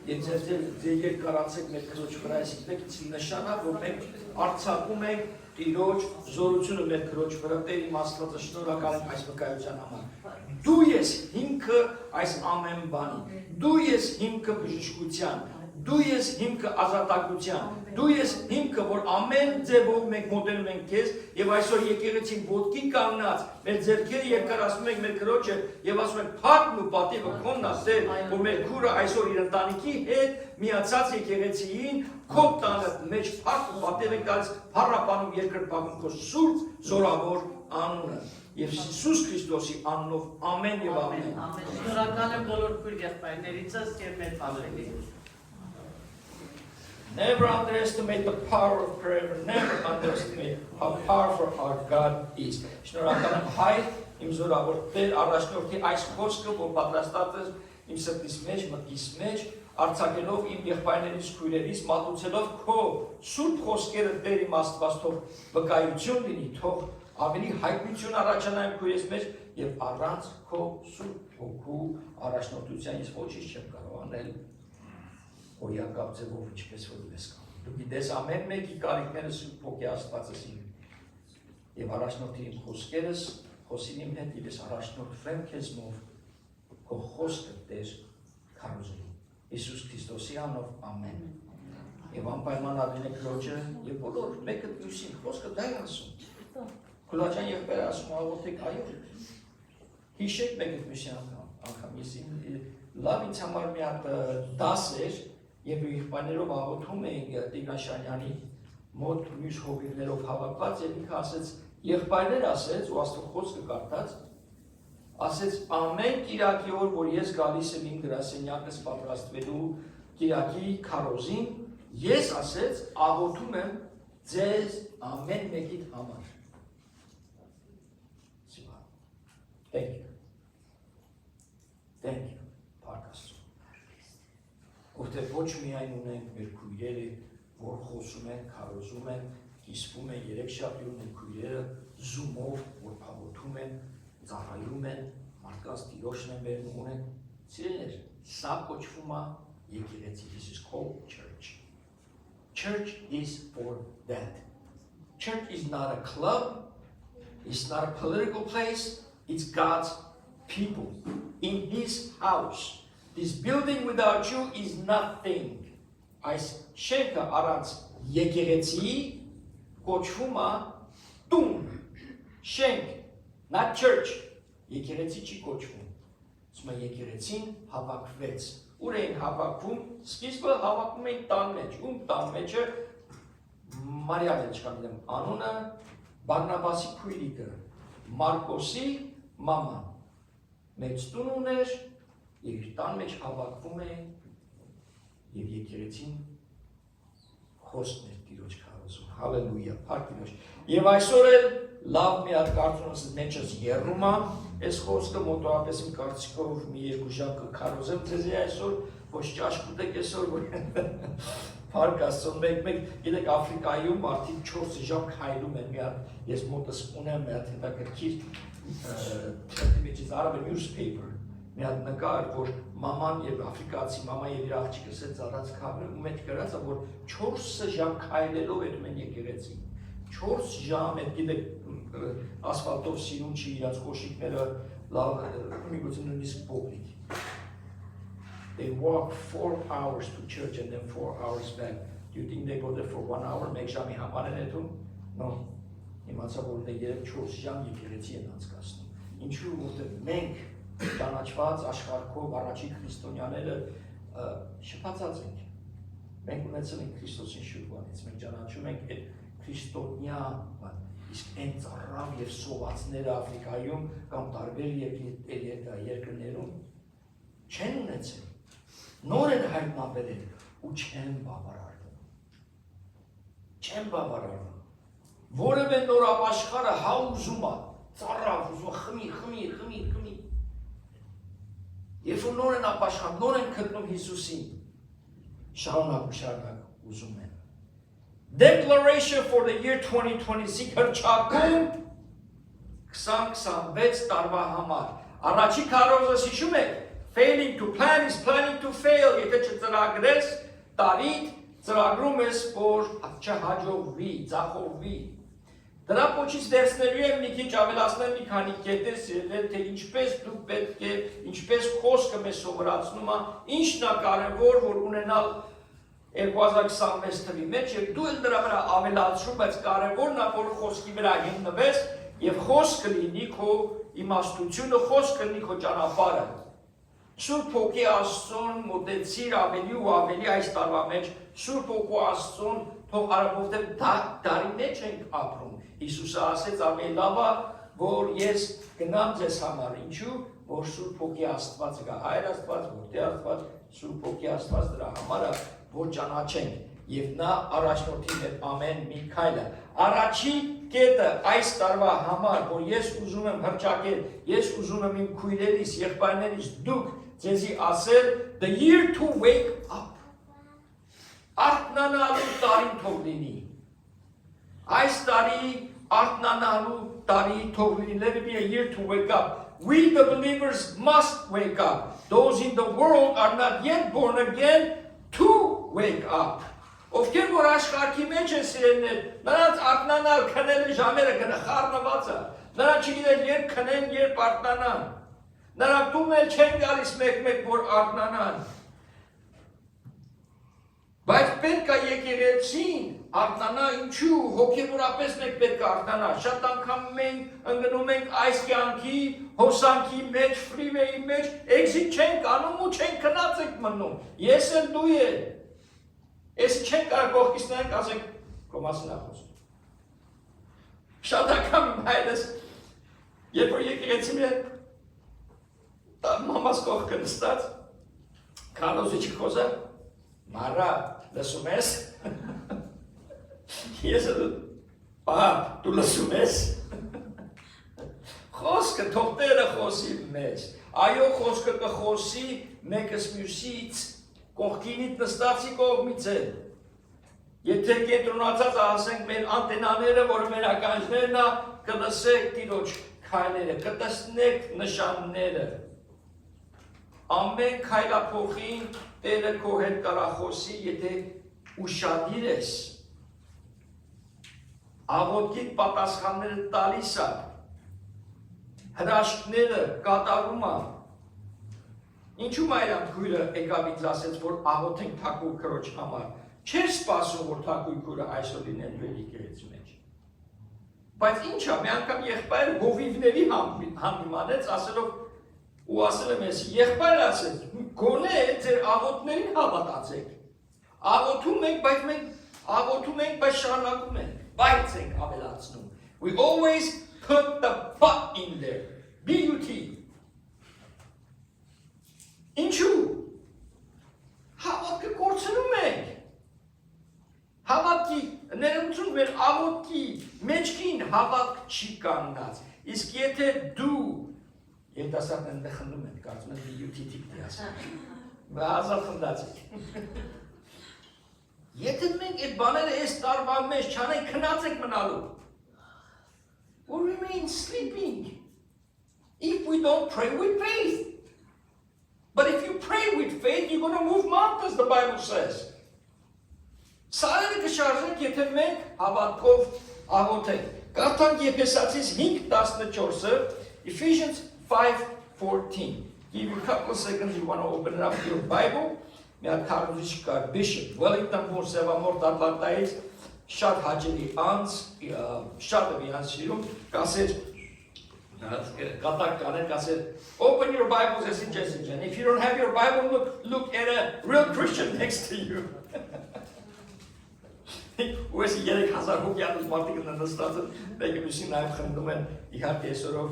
Speaker 6: Եթե ձեր երկարացեք մեր քրոջ վրա, այսինքն նշանա, որ մենք արձակում ենք Տիրոջ զորությունը մեր քրոջ վրա, Տեր իմ Աստվածը շնորհակալ եմ այս վկայության համար։ Դու ես հիմքը այս ամեն բանի, դու ես հիմքը բժշկության, դու ես հիմքը ազատագրության, դու ես հիմքը, որ ամեն ձևով մենք մոտենում ենք քեզ եւ այսօր եկեղեցին ոտքի կանգնած մեր ձեռքերը երկարացնում ենք մեր քրոջը եւ ասում ենք փառքն ու պատիվը քոնն է, Տեր, որ մեր քուրը այսօր իր ընտանիքի հետ միացած եկեղեցիին քո տանը մեջ փառք ու պատիվ ենք տալիս փառապանում երկրպագում քո սուրբ զորավոր անունը եւ Հիսուս Քրիստոսի անունով ամեն եւ ամեն։
Speaker 1: Ամեն։ Շնորհակալ եմ բոլոր քույր եղբայրներիցս եւ մեր families.
Speaker 6: Never underestimate the power of prayer. Never underestimate how powerful our God is. Շնորհակալ եմ Հայր, իմ զորավոր Տեր, առաջնորդի այս խոսքը, որ պատրաստած է իմ սրտիս մեջ, մտքիս մեջ, արձակելով իմ եղբայրներից, քույրերից, մատուցելով քո սուրբ խոսքերը Տեր իմ Աստված թող վկայություն լինի, թող ավելի հայտնություն առաջանա իմ քույրերից մեջ եւ առանց քո սուրբ հոգու առաջնորդության ես ոչինչ չեմ կարող անել։ Հոյակապ ձևով ինչպես որ դու ես կարող։ Դու գիտես ամեն մեկի կարիքները Սուրբ Հոգի Աստվածը սիրում։ Եվ առաջնորդի իմ խոսքերս, խոսին իմ հետ, ես առաջնորդվեմ քեզնով, քո խոսքը Տեր քարոզելու։ Հիսուս Քրիստոսի անունով ամեն։ Եվ անպայման ադինե քրոջը եւ բոլոր մեկը մյուսին խոսքը դա է ասում։ Քոլաջան եղբայրը ասում աղոթեք այո։ Հիշեք մեկը մյուսին անգամ ես լավ ինձ համար մի հատ դաս էր, Եվ եղբայրներով աղոթում էինք Տիգրան մոտ մյուս հովիվներով հավաքված եւ ինքը ասեց եղբայրներ ասեց ու Աստծո խոսքը կարդաց ասեց ամեն Կիրակի օր որ ես գալիս եմ իմ գրասենյակս պատրաստվելու Կիրակի քարոզին ես ասեց աղոթում եմ ձեզ ամեն մեկիդ համար Thank you. Thank you. Փառք Որտեղ ոչ միայն ունենք մեր քույրերը, որ խոսում են, քարոզում են, կիսվում են երեքշաբթի ունեն քույրերը, զումով, որ փաղոթում են, ծառայում են, մարդկանց տիրոջն են բերում ունեն։ Սիրելիներ, սա կոչվում է եկեղեցի, this is called church. Church is for that. Church is not a club, it's not a political place, it's God's people in His house. This building without you is nothing. Այս շենքը առանց եկեղեցի կոչվում է տուն, շենք, not church. Եկեղեցի չի կոչվում։ Ասում է եկեղեցին հավաքվեց։ Ուր էին հավաքվում։ Սկիզբը հավաքվում էին տան մեջ։ Ում տան մեջը Մարիամ էլ չկամիդեմ անունը Բարնաբասի քույրիկը, Մարկոսի մաման։ Մեծ տուն ուներ եւ իր տան մեջ հավաքվում էին եւ եկեղեցին խոսքներ Տիրոջ քարոզում։ Հալելույա, փառք Տիրոջ։ Եվ այսօր էլ լավ մի հատ կարծումս մեջս եռում է, այս խոսքը մոտավորապես իմ կարծիքով մի 2 ժամ կքարոզեմ ձեզի այսօր, ոչ ճաշ կուտեք այսօր, որ փառք Աստծո, մեկ գիտեք Աֆրիկայում մարդիկ 4 ժամ քայլում են, մի հատ ես մոտս ունեմ մի հատ հետաքրքիր which is Arab newspaper մի հատ նկար, որ մաման եւ աֆրիկացի մամա եւ իր աղջիկս հետ ծառած քավն ու մեջ գրած է, որ 4 ժամ քայլելով էր մեն եկեղեցի 4 ժամ այդ գիտեք ասֆալտով սիրուն չի իրաց կոշիկները լավ միգուցե նույնիսկ փոքրիկ They walk 4 hours to church and then 4 hours back. Do you think they go there for 1 hour? Մեկ ժամի համար են հետում? No. Իմացա որ դե 3-4 ժամ եկեղեցի են անցկացնում։ Ինչու որտեղ մենք ճանաչված աշխարհքով առաջին քրիստոնյաները շփացած ենք։ Մենք ունեցել ենք Քրիստոսին շուտվանից, մենք ճանաչում ենք այդ քրիստոնյա, իսկ այն ծառավ եւ սովածները Աֆրիկայում կամ տարբեր երկրներում չեն ունեցել։ Նոր են հայտնաբերել ու չեն բավարարվում։ Չեն բավարարվում։ Որևէ նոր ապաշխարը հա ուզում է, ծառավ ուզում խմի Երբ որ նոր են ապաշխարում, նոր են գտնում Հիսուսին, շարունակ ուզում են։ Declaration for the year 2026 հռչակում 2026 տարվա համար։ Առաջի քարոզը հիշում եք, failing to plan is planning to fail, եթե չծրագրես, տարիդ ծրագրում ես, որ չհաջողվի, ձախողվի։ Դրա փոչից դերսնելու եմ մի քիչ ավելացնել մի քանի կետեր, սիրել, թե ինչպես դուք պետք է, ինչպես խոսքը մեզ սովորացնում է, ինչն է կարևոր, որ ունենալ 2026 թվի մեջ, եւ դու էլ դրա վրա ավելացրու, բայց կարևորն է, որ խոսքի վրա հիմնվես եւ խոսքը լինի քո իմաստությունը, խոսքը լինի քո ճանապարհը։ Սուրբ Հոգի Աստծուն մոտեցիր ավելի ու ավելի այս տարվա մեջ, Սուրբ Հոգու Աստծուն թող արաբովտեղ դարի մեջ ենք ապրում։ Հիսուսը ասեց ավելի լավ է, որ ես գնամ ձեզ համար, ինչու, որ Սուրբ Հոգի Աստվածը գա, Հայր Աստված, Որդի Աստված, Սուրբ Հոգի Աստված դրա համար է, որ ճանաչենք եւ նա առաջնորդի մեր ամեն մի քայլը։ Առաջի կետը այս տարվա համար, որ ես ուզում եմ հռչակել, ես ուզում եմ իմ քույրերիս, եղբայրներիս դուք ձեզի ասել the year to wake up Արթնանալու տարին թող լինի Այս տարի արթնանալու տարի թող լինի Let it be a year to wake up We the believers must wake up Those in the world are not yet born again to wake up Ովքեր որ աշխարհի մեջ են սիրելիներ նրանց արթնանալ քնելու ժամերը խառնված է Նրանք չգիտեն երբ քնեն, երբ արթնանան Նրանք տուն էլ չեն գալիս մեկ-մեկ որ արթնանան Բայց պետք է եկեղեցին արթնանա ինչու հոգևորապես մենք պետք է արթնանա Շատ անգամ մենք ընկնում ենք այս կյանքի հոսանքի մեջ, ֆրիվեյի մեջ, էքզիտ չենք անում ու չենք քնած ենք մնում Ես էլ դու ես Ես չեն կարող կողքից նայեք, ասեք քո մասին ախոս։ Շատ անգամ իմ հայրս, երբ որ եկեղեցի մեր մամաս կողքը նստած, քանոզիչը խոսա, մարա, լսում ես։ Ես պապ, դու լսում ես։ Խոսքը թող Տերը խոսի մեզ։ Այո, խոսքը կխոսի մեկս մյուսից, կողքինիդ նստածի կողմից է։ Եթե կենտրոնացած ասենք մեր անտենաները, որը մեր ականջներն է, կլսեք Տիրոջ քայլերը, կտեսնեք նշանները։ Ամեն քայլափոխին Տերը քո հետ կարա խոսի, եթե ուշադիր ես։ Աղոթքիդ պատասխանները տալիս է։ Հրաշքները կատարում է։ Ինչու Մարիամ քույրը եկավ ինձ ասեց, որ աղոթենք թակուր քրոջ համար։ Չէր սպասում, որ թակույր քույրը այսօր լինելու է եկեղեցի մեջ։ Բայց ինչա, մի անգամ եղբայրը հովիվների հանդիմանեց, ասելով ու ասել եմ ես, եղբայրը ասեց, գոնե ձեր աղոթներին հավատացեք։ Աղոթում ենք, բայց շարունակում ենք, բայց ենք ավելացնում։ We always put the but in there. B-U-T. Ինչու։ Հավատքը կորցնում ենք։ Հավատքի, ներմություն մեր աղոթքի մեջքին հավատք չի կանգնած։ Իսկ եթե դու, երիտասարդներն դե խնդում են, կարծում են B-U-T տիպ ասում։ Հազար խնդած եք։ Եթե մենք այդ բաները այս տարվա մեջ չանենք, քնած ենք մնալու։ We'll remain sleeping if we don't pray with faith. But if you pray with faith, you're going to move mountains, the Bible says. Սարերը կշարժենք, եթե մենք հավատքով աղոթենք։ Կարդանք Եփեսացիս 5:14-ը, Ephesians 5:14. Give you a couple of seconds, you want to open it up to your Bible. Մի հատ քարոզիչ կար, Bishop Wellington Սևամորտ Ատլանտայից, շատ հաճելի անձ, շատ եմ իրան սիրում, կասեր, կատակ կաներ, կասեր, open your Bibles as in Jesus, and if you don't have your Bible, look at a real Christian next to you. Ու ես 3000 հոգյանոց մարդիկ են նստած, մեկը մյուսին նաև խնդում են, իհարկե այսօրով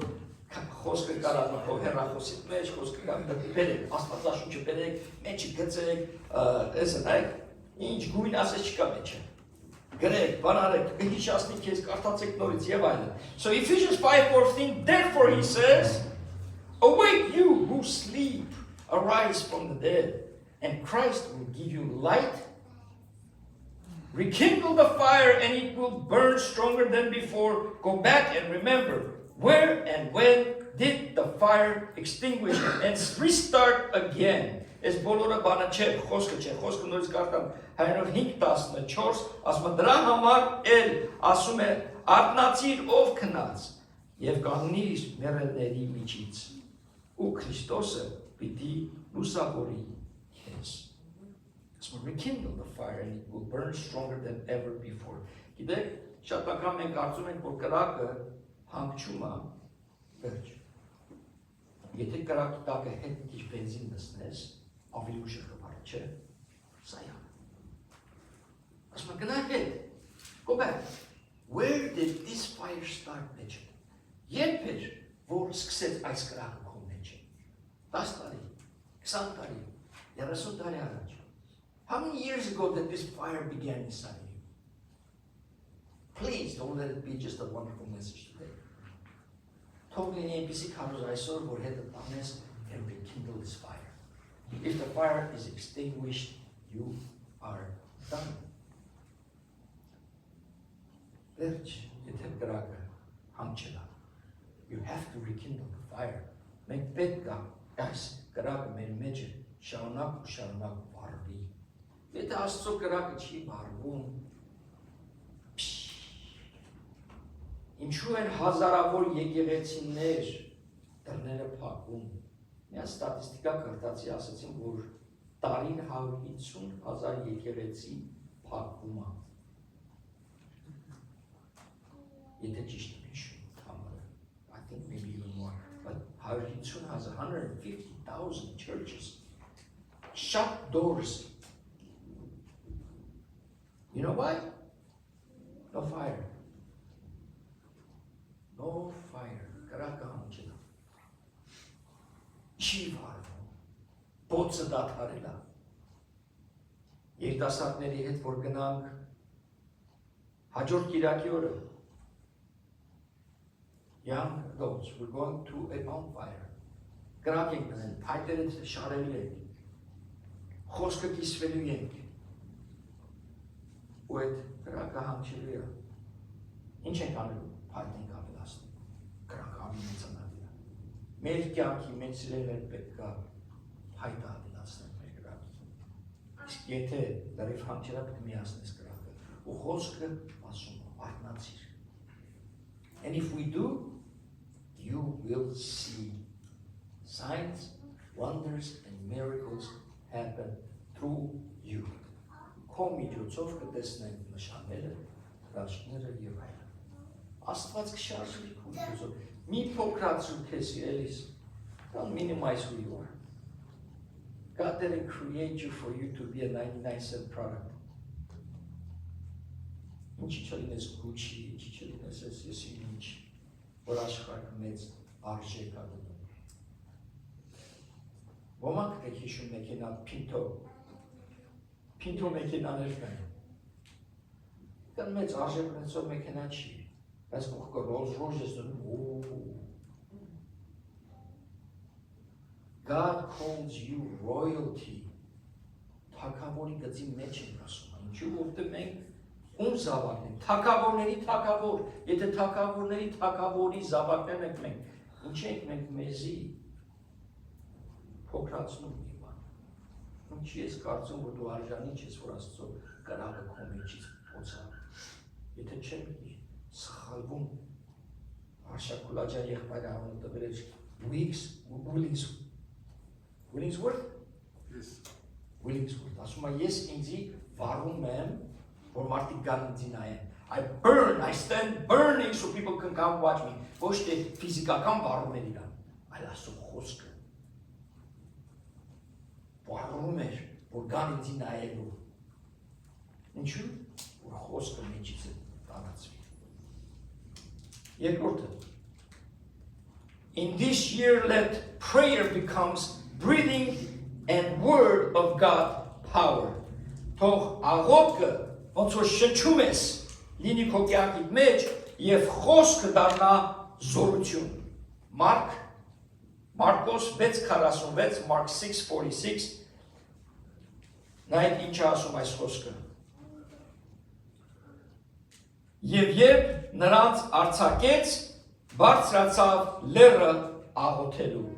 Speaker 6: խոսքը կարանով հեռախոսի մեջ, խոսքը կարանով բերեք, աստվածաշունչը բերեք, մեջը գծեք, էսը նայեք, ինչ գույն ասես չկա մեջը։ Գրեք, բանարեք, հիշացնի քեզ, կարդացեք նորից եւ այլն։ So Ephesians 5:14, therefore he says, awake you who sleep, arise from the dead, and Christ will give you light. Rekindle the fire and it will burn stronger than before. Go back and remember where and when did the fire extinguish and restart again. Ես բոլորը բանը չէ, խոսքը նորից կարդամ հայերով 5:14, ասում է դրա համար էլ ասում է արթնացիր ով քնած եւ կանգնիր մեռելների միջից ու Քրիստոսը պիտի լուսավորի քեզ. So rekindle the fire and it will burn stronger than ever before. Գիտեք, շատ անգամ մենք կարծում ենք, որ կրակը հանգչում է վերջ։ Եթե կրակի տակը հետ քիչ բենզին դնես, ավելի ուշ կփարի, չէ՞։ Սա է։ Ասում եմ գնա հետ։ Go back. Where did this fire start մեջ։ Երբ էր, որ սկսեց այս կրակը քո մեջ։ 10 տարի, 20 տարի, 30 տարի առաջ։ How many years ago did this fire begin inside you? Please don't let it be just a wonderful message today. Totally NPC comes այսօր որ հետը տանես and rekindle this fire. If the fire is extinguished, you are done. Վերջ, եթե կրակը հանգչելա, you have to rekindle the fire. Մենք պետք է այս կրակը մեր մեջ շարունակ ու շարունակ վառվի. Եթե Աստծո կրակը չի վառվում, ինչու են հազարավոր եկեղեցիներ դռները փակում։ Միան ստատիստիկա կրտացի ասացին, որ տարին 150,000 եկեղեցի փակվում է։ Եթե ճիշտ եմ հիշում համարը, I think maybe even more, but 150,000 churches shut doors. You know why? No fire. No fire. Կրակը հանջել է։ Չի վարվում։ Բոցը դադարել է։ Երիտասարդների հետ որ գնանք հաջորդ կիրակի օրը young adults, we're going to a bonfire. Կրակ ենք գնել, փայտերը շարելու ենք, խոսքը կիսվելու ենք, ու այդ կրակը հանգչելու է, ինչ ենք անելու, փայտ ենք ավելացնում, կրակը ավելի մեծանալու է, մեր կյանքի մեր սիրելիներ պետք է փայտը ավելացնենք մեր կրակի, իսկ եթե լրիվ հանգչելա պետք է միացնես կրակը, ու խոսքը ասում է, արթնացիր. And if we do, you will see signs, wonders, and miracles happen through you. Քո միջոցով կտեսնենք նշանները, հրաշքները եւ այլն։ Աստված կշարժի քո միջոցով։ Մի փոքրացու քեզ երես, don't minimize who you are. God didn't create you for you to be a 99-cent product. Ինչի չլինես Gucci, ինչի չլինես եսի ինչ, որ աշխարհը մեծ արժեք ա դնում։ Ոմանք եք հիշում մեքենա Pinto մեքենաներ կային։ Կան մեծ արժեք ունեցող մեքենա չի, բայց կողքը Rolls-Royce ես դնում, God calls you royalty, թագավորի գծի մեջ ենք ասում, ինչու որտեղ մենք ում զավակն ենք, թագավորների թագավոր, եթե թագավորների թագավորի զավակներ ենք մենք, ինչ ենք մենք մեզի փոքրացնում մի բան, ինչի ես կարծում, որ դու արժանի չես, որ Աստծո կրակը քո մեջից փոցա, եթե չեմ սխալվում, Արշակուլաջան եղբայրը անունը տվել էր Willingsworth, ասում է ես ինձի վարում եմ, որ մարդիկ գան ինձի նայեն, I stand burning so people can come watch me, ոչ թե ֆիզիկական վարումներ իրան, այլ Աստծո խոսքը, վարում էր, որ գան ինձի նայելու, ինչու, որ խոսքը մեջից է տարածվի, երկրորդը, in this year let prayer becomes breathing and word of God power, թող աղոթքը ոնց որ շնչում ես լինի քո կյանքի մեջ եւ խոսքը դառնա զորություն։ Մարկոս 6:46, Mark 6:46 նայեք ինչ ասում այս խոսքը։ Եվ երբ նրանց արձակեց, բարձրացավ լեռը աղոթելու։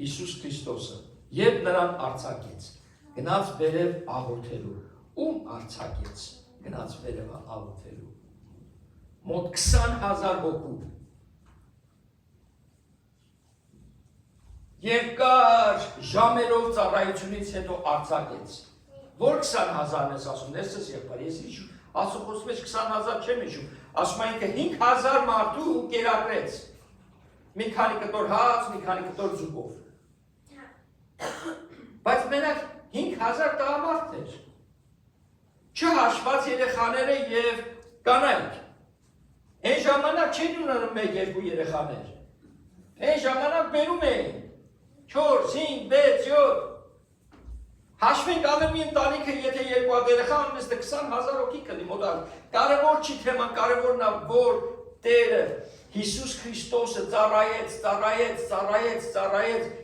Speaker 6: Հիսուս Քրիստոսը, երբ նրան արձակեց, գնաց վերև աղոթելու։ Ում արձակեց, գնաց վերևը աղոթելու։ Մոտ 20,000 հոգու։ Երկար ժամերով ծառայությունից հետո արձակեց։ Որ 20,000-ն ես ասում, ներսես եղբայր, ես հիշում, ասում խոսում ես 20,000 չեմ հիշում, ասում ինքը 5,000 մարդու կերակրեց։ Մի քանի կտոր հաց, մի քանի կտոր ձուկով։ Բայց մենակ 5,000 տղամարդներ, չհաշված երեխաները և կանայք։ Այն ժամանակ չեն ունենում 1-2 երեխաներ։ Այն ժամանակ բերում էին 4, 5, 6, 7։ Հաշվենք ամեն մի ընտանիքը, եթե 2 հատ երեխա ունես, 20,000 հոգի կլինի մոտակ։ Կարևոր չի թեման, կարևորն է, որ Տերը Հիսուս Քրիստոսը ծառայեց,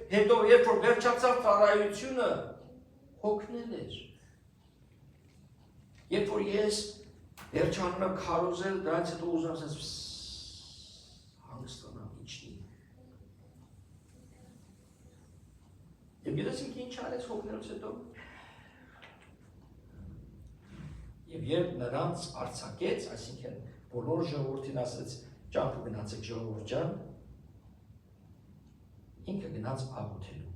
Speaker 6: հետո երբ որ վերջացավ ծառայությունը, հոգնել էր։ Երբ որ ես վերջանում եմ քարոզել, դրանից հետո ուզում եմ հանգստանամ իջնի։ Եվ գիտես ինքը ինչ արեց հոգնելուց հետո։ Եվ երբ նրանց արձակեց, այսինքն բոլոր ժողովրդին ասեց, ճամփու գնացեք ժողովուրդ ջան, ինքը գնաց աղոթելու։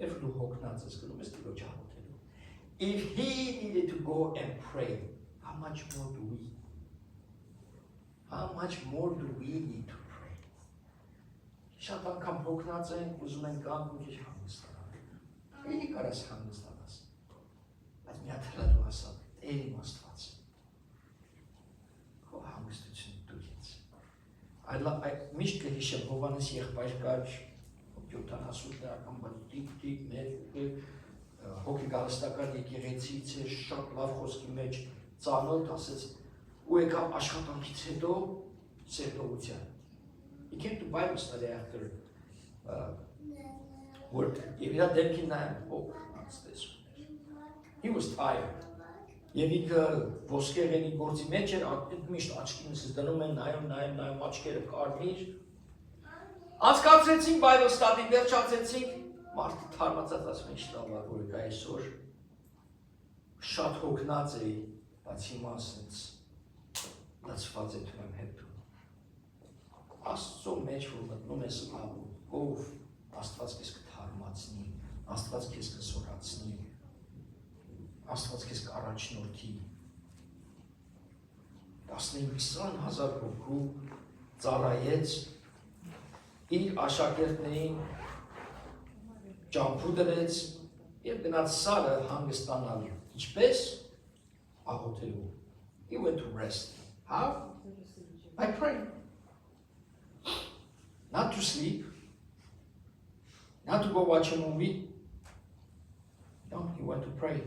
Speaker 6: Երբ դու հոգնած ես գնում ես Տիրոջ աղոթելու։ If he needed to go and pray, how much more do we? How much more do we need to pray? Շատ անգամ հոգնած ենք, ուզում ենք կանգ ու քիչ հանգստանալ։ Էլի կարաս հանգստանաս։ Բայց մի հատ հլատու ասա, Տեր իմ Աստված, միշտ կհիշեմ Հովհաննես եղբայր կար 70 տարեկան, բայց դիպ մեր հոգի գալստական եկեղեցից էր, շատ լավ խոսքի մեջ ծանոթ, ասեց ու եկավ աշխատանքից հետո սերտողության. He came to Bible study after work. Եվ իրա դեմքին նայում, that's this one. He was tired. Եվ ինքը ոսկեղենի գործի մեջ էր, միշտ աչքինս դնում են, նայում, աչքերը կարմիր. Անցկացրեցինք Bible study, վերջացրեցինք, մարդը թարմացած ասում ինչ տավար, որ եկա այսօր շատ հոգնած էի, բայց հիմա ասենց լացված է թվում հետո։ Աստծո մեջ որ մտնում ես ով Աստված քեզ կթարմացնի, Աստված քեզ կզորացնի, Աստված քեզ կառաջնորդի։ 15-20 հազար հոգու ծառայեց իր աշակերտներին ճամփու դրեց եւ գնաց սարը հանգստանալու։ Ինչպես աղոթելու։ He went to rest. How? By praying. Not to sleep. Not to go watch a movie. No, he went to pray.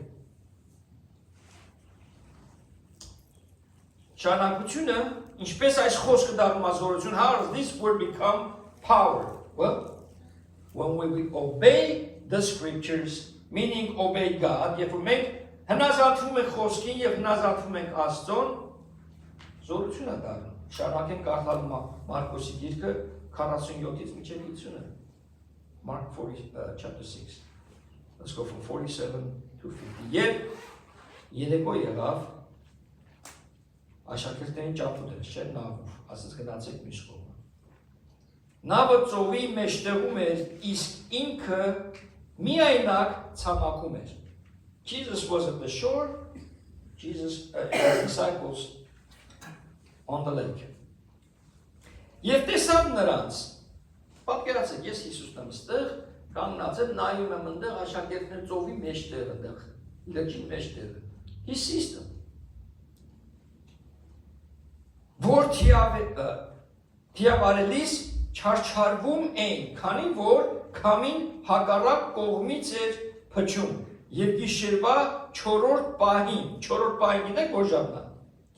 Speaker 6: Շարունակությունը, ինչպես այս խոսքը դառնում է զորություն, how does this word become power? Well, when we obey the scriptures, meaning obey God, երբ որ մենք հնազանդվում ենք խոսքին եւ հնազանդվում ենք Աստծուն, զորություն է դառնում։ Շարունակենք կարդալ Մարկոսի գիրքը 47-ից մինչև 50-ը. Mark 40, chapter 6. Let's go from 47 to 50. Եվ երեկո եղավ աշակերտներին ճամփու դրեց, չէ՞, նավով, ասես գնացեք մյուս կողմը։ Նավը ծովի մեջտեղում էր, իսկ ինքը միայնակ ցամաքում էր. Jesus was at the shore, his disciples on the lake. Եվ տեսավ նրանց, պատկերացեք, ես Հիսուսն եմ ստեղ, կանգնած եմ, նայում եմ ընդեղ աշակերտներ ծովի մեջտեղը, լճի մեջտեղը, he sees them. Որ թիավարելիս չարչարվում էին, քանի որ քամին հակառակ կողմից էր փչում, եւ գիշերվա 4-րդ պահին գիտեք որ ժամն է,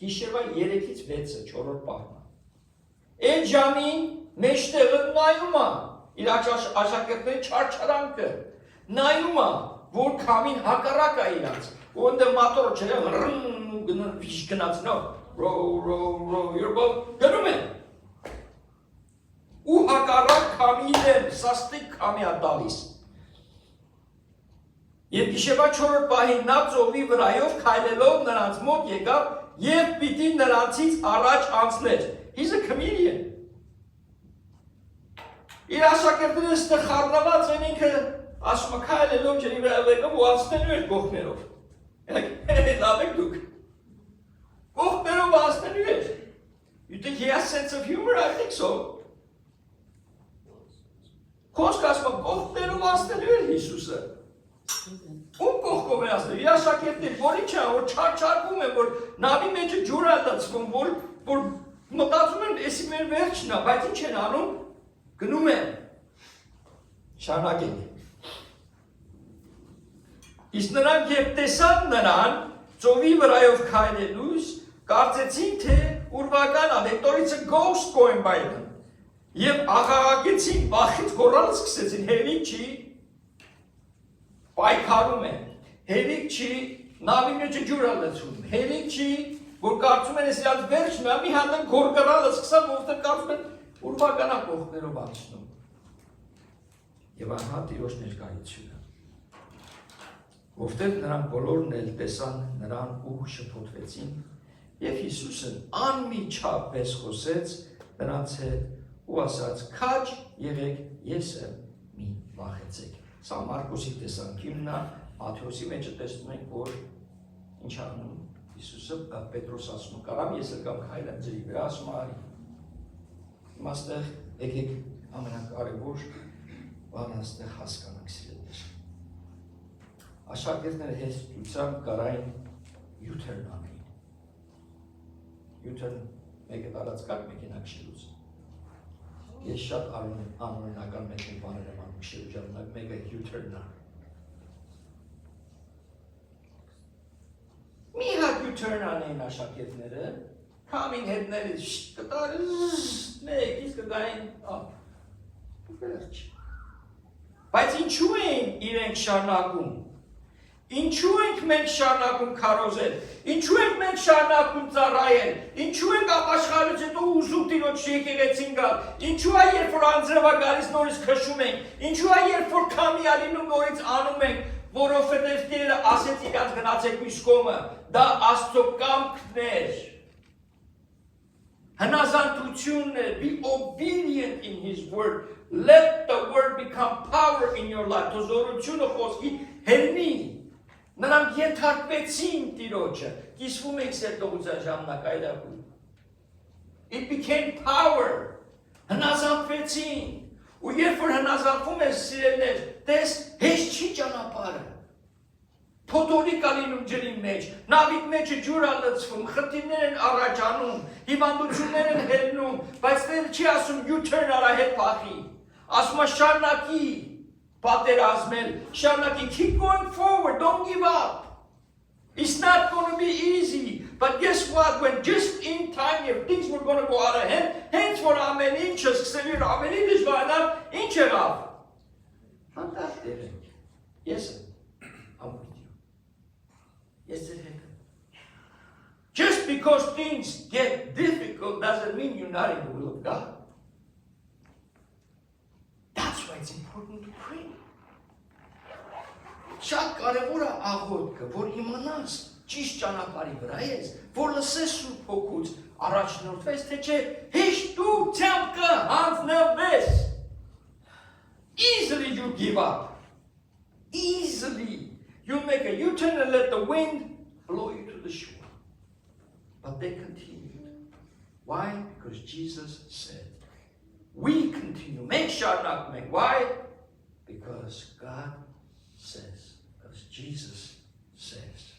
Speaker 6: գիշերվա 3-ից 6-ը 4-րդ պահն է։ Այդ ժամին մեջտեղը նայում է, իր աշակերտների չարչարանքը, նայում է, որ քամին հակառակ է իրանց, ու ընդ մատորը չէ, գնաց նո, row, your boat, գնում են։ Ու հակառակ քամին դեմ, սաստիկ քամի է տալիս։ Եվ գիշերվա 4-րդ պահին նա ծովի վրայով քայլելով նրանց մոտ եկավ եւ պիտի նրանցից առաջ անցներ։ He's a comedian. Իր աշակերտները ստեղ խառնված են ինքը ասում է քայլելով ջրի վրա եկավ ու անցնելու էր կողմերով։ Լավ եք դուք։ Կողմերով անցնելու էր։ You think he has sense of humor? I think so. Խոսք ասում է կողմերով անցնելու էր Հիսուսը։ Ում կողքով է ասել, իր աշակերտներ, որ ինչ է, որ չարչարվում են, որ նավի մեջը ջուր է լցվում, որ մտածում են, էսի մեր վերջն է, բայց ինչ են անում, գնում են, շարունակենք։ Իսկ նրանք երբ տեսան նրան, ծովի վրայով քայլելուց, կարծեցին, թե ուրվական է, it's a ghost going by them, և աղաղակեցին, վախից գոռալ սկսեցին, հերիք չի, պայքարում են, հերիք չի, նավի մեջը ջուր է լցվում, հերիք չի, որ կարծում են ես իրաց վերջն է, մի հատ են գորգռալը սկսան, որտեղ կարծում են ուրվականա կողքներով անցնում։ Եվ ահա Տիրոջ ներկայությունը։ Որտեղ նրանք բոլորն էլ տեսան նրան ու շփոթվեցին, եւ Հիսուսն անմիջապես խոսեց նրանց հետ ու ասաց. «Քաջ եղեք, ես եմ, մի վախեցեք»։ Սա Մարկոսի տեսանկյունն է, Մատթեոսի մեջը տեսնում ենք, որ ինչ անում Հիսուսը Պետրոս ասում կարամ ես էլ կամ քայլեմ ջրի վրա, ասում արի։ Հիմա այստեղ եկեք ամենակարևոր բանը այստեղ հասկանանք սիրելիներ։ Աշակերտները հեշտությամբ կարային U-turn անեին։ U-turn մեկը տարած կակ մեքենա քշելուց։ Ես շատ անօրինական մեկ բաներ եմ անում շրջանակ, մեկը U-turn-ը։ Մի հատ U-turn անեն աշակերտները, կամին հետներից կտարыз, մեկ, իսկ կգային, վերջ։ Բայց ինչու են իրենք շարնակում, ինչու ենք մենք շարնակում քարոզել, ինչու ենք մենք շարնակում ծառայել, ինչու ենք ապաշխարից հետո ուզում տիրոջ եկեղեցին գալ, ինչու է երբ որ անձրևա գալիս նորից քշում ենք, ինչու է երբ որ քամի ալինում նորից անում ենք, որովհետև Տերը ասեց իրանց գնացեք մյուս կողմը, դա Աստծո կամքն էր։ Հնազանդությունն է, be obedient in his word, let the word become power in your life, թոզորությունը խոսքի հերնի, նրանք ենթարկվեցին Տիրոջը, կիսվում ենք սերտողության ժամանակ այդակույն, it became power, հնազանդվեցին, ու երբ որ հնազանդվում ես սիրելներ, տես հեշտ չի ճանապարհը, փոթորիկ ալինում ջրի մեջ, նավիթ մեջը ջուր ա լցվում, խտիրներ են առաջանում, հիվանդություններ են հելնում, բայց Տերը չի ասում U-turn արա հետ փախի, ասում է շարնակի պատերազմել, շարնակի, keep going forward, don't give up. It's not going to be easy, but guess what? When just in time, if things were going to go out of hand, hence for amen inches, severe amen inches, inch it up. Not that David. Yes, sir. I'm with you. Yes, sir. Just because things get difficult doesn't mean you're not in the will of God. That's why it's important to pray. Շատ կարևոր է աղոթքը, որ իմանաս ճիշտ ճանապարհի վրա ես, որ լսես Սուրբ Հոգուց առաջնորդվես, թե չէ հեշտությամբ կհանձնվես. Easily you give up. Easily. You make a U-turn and let the wind blow you to the shore. But they continued. Why? Because Jesus said. We continue. Make sure not make. Why? Because God says. Because Jesus says.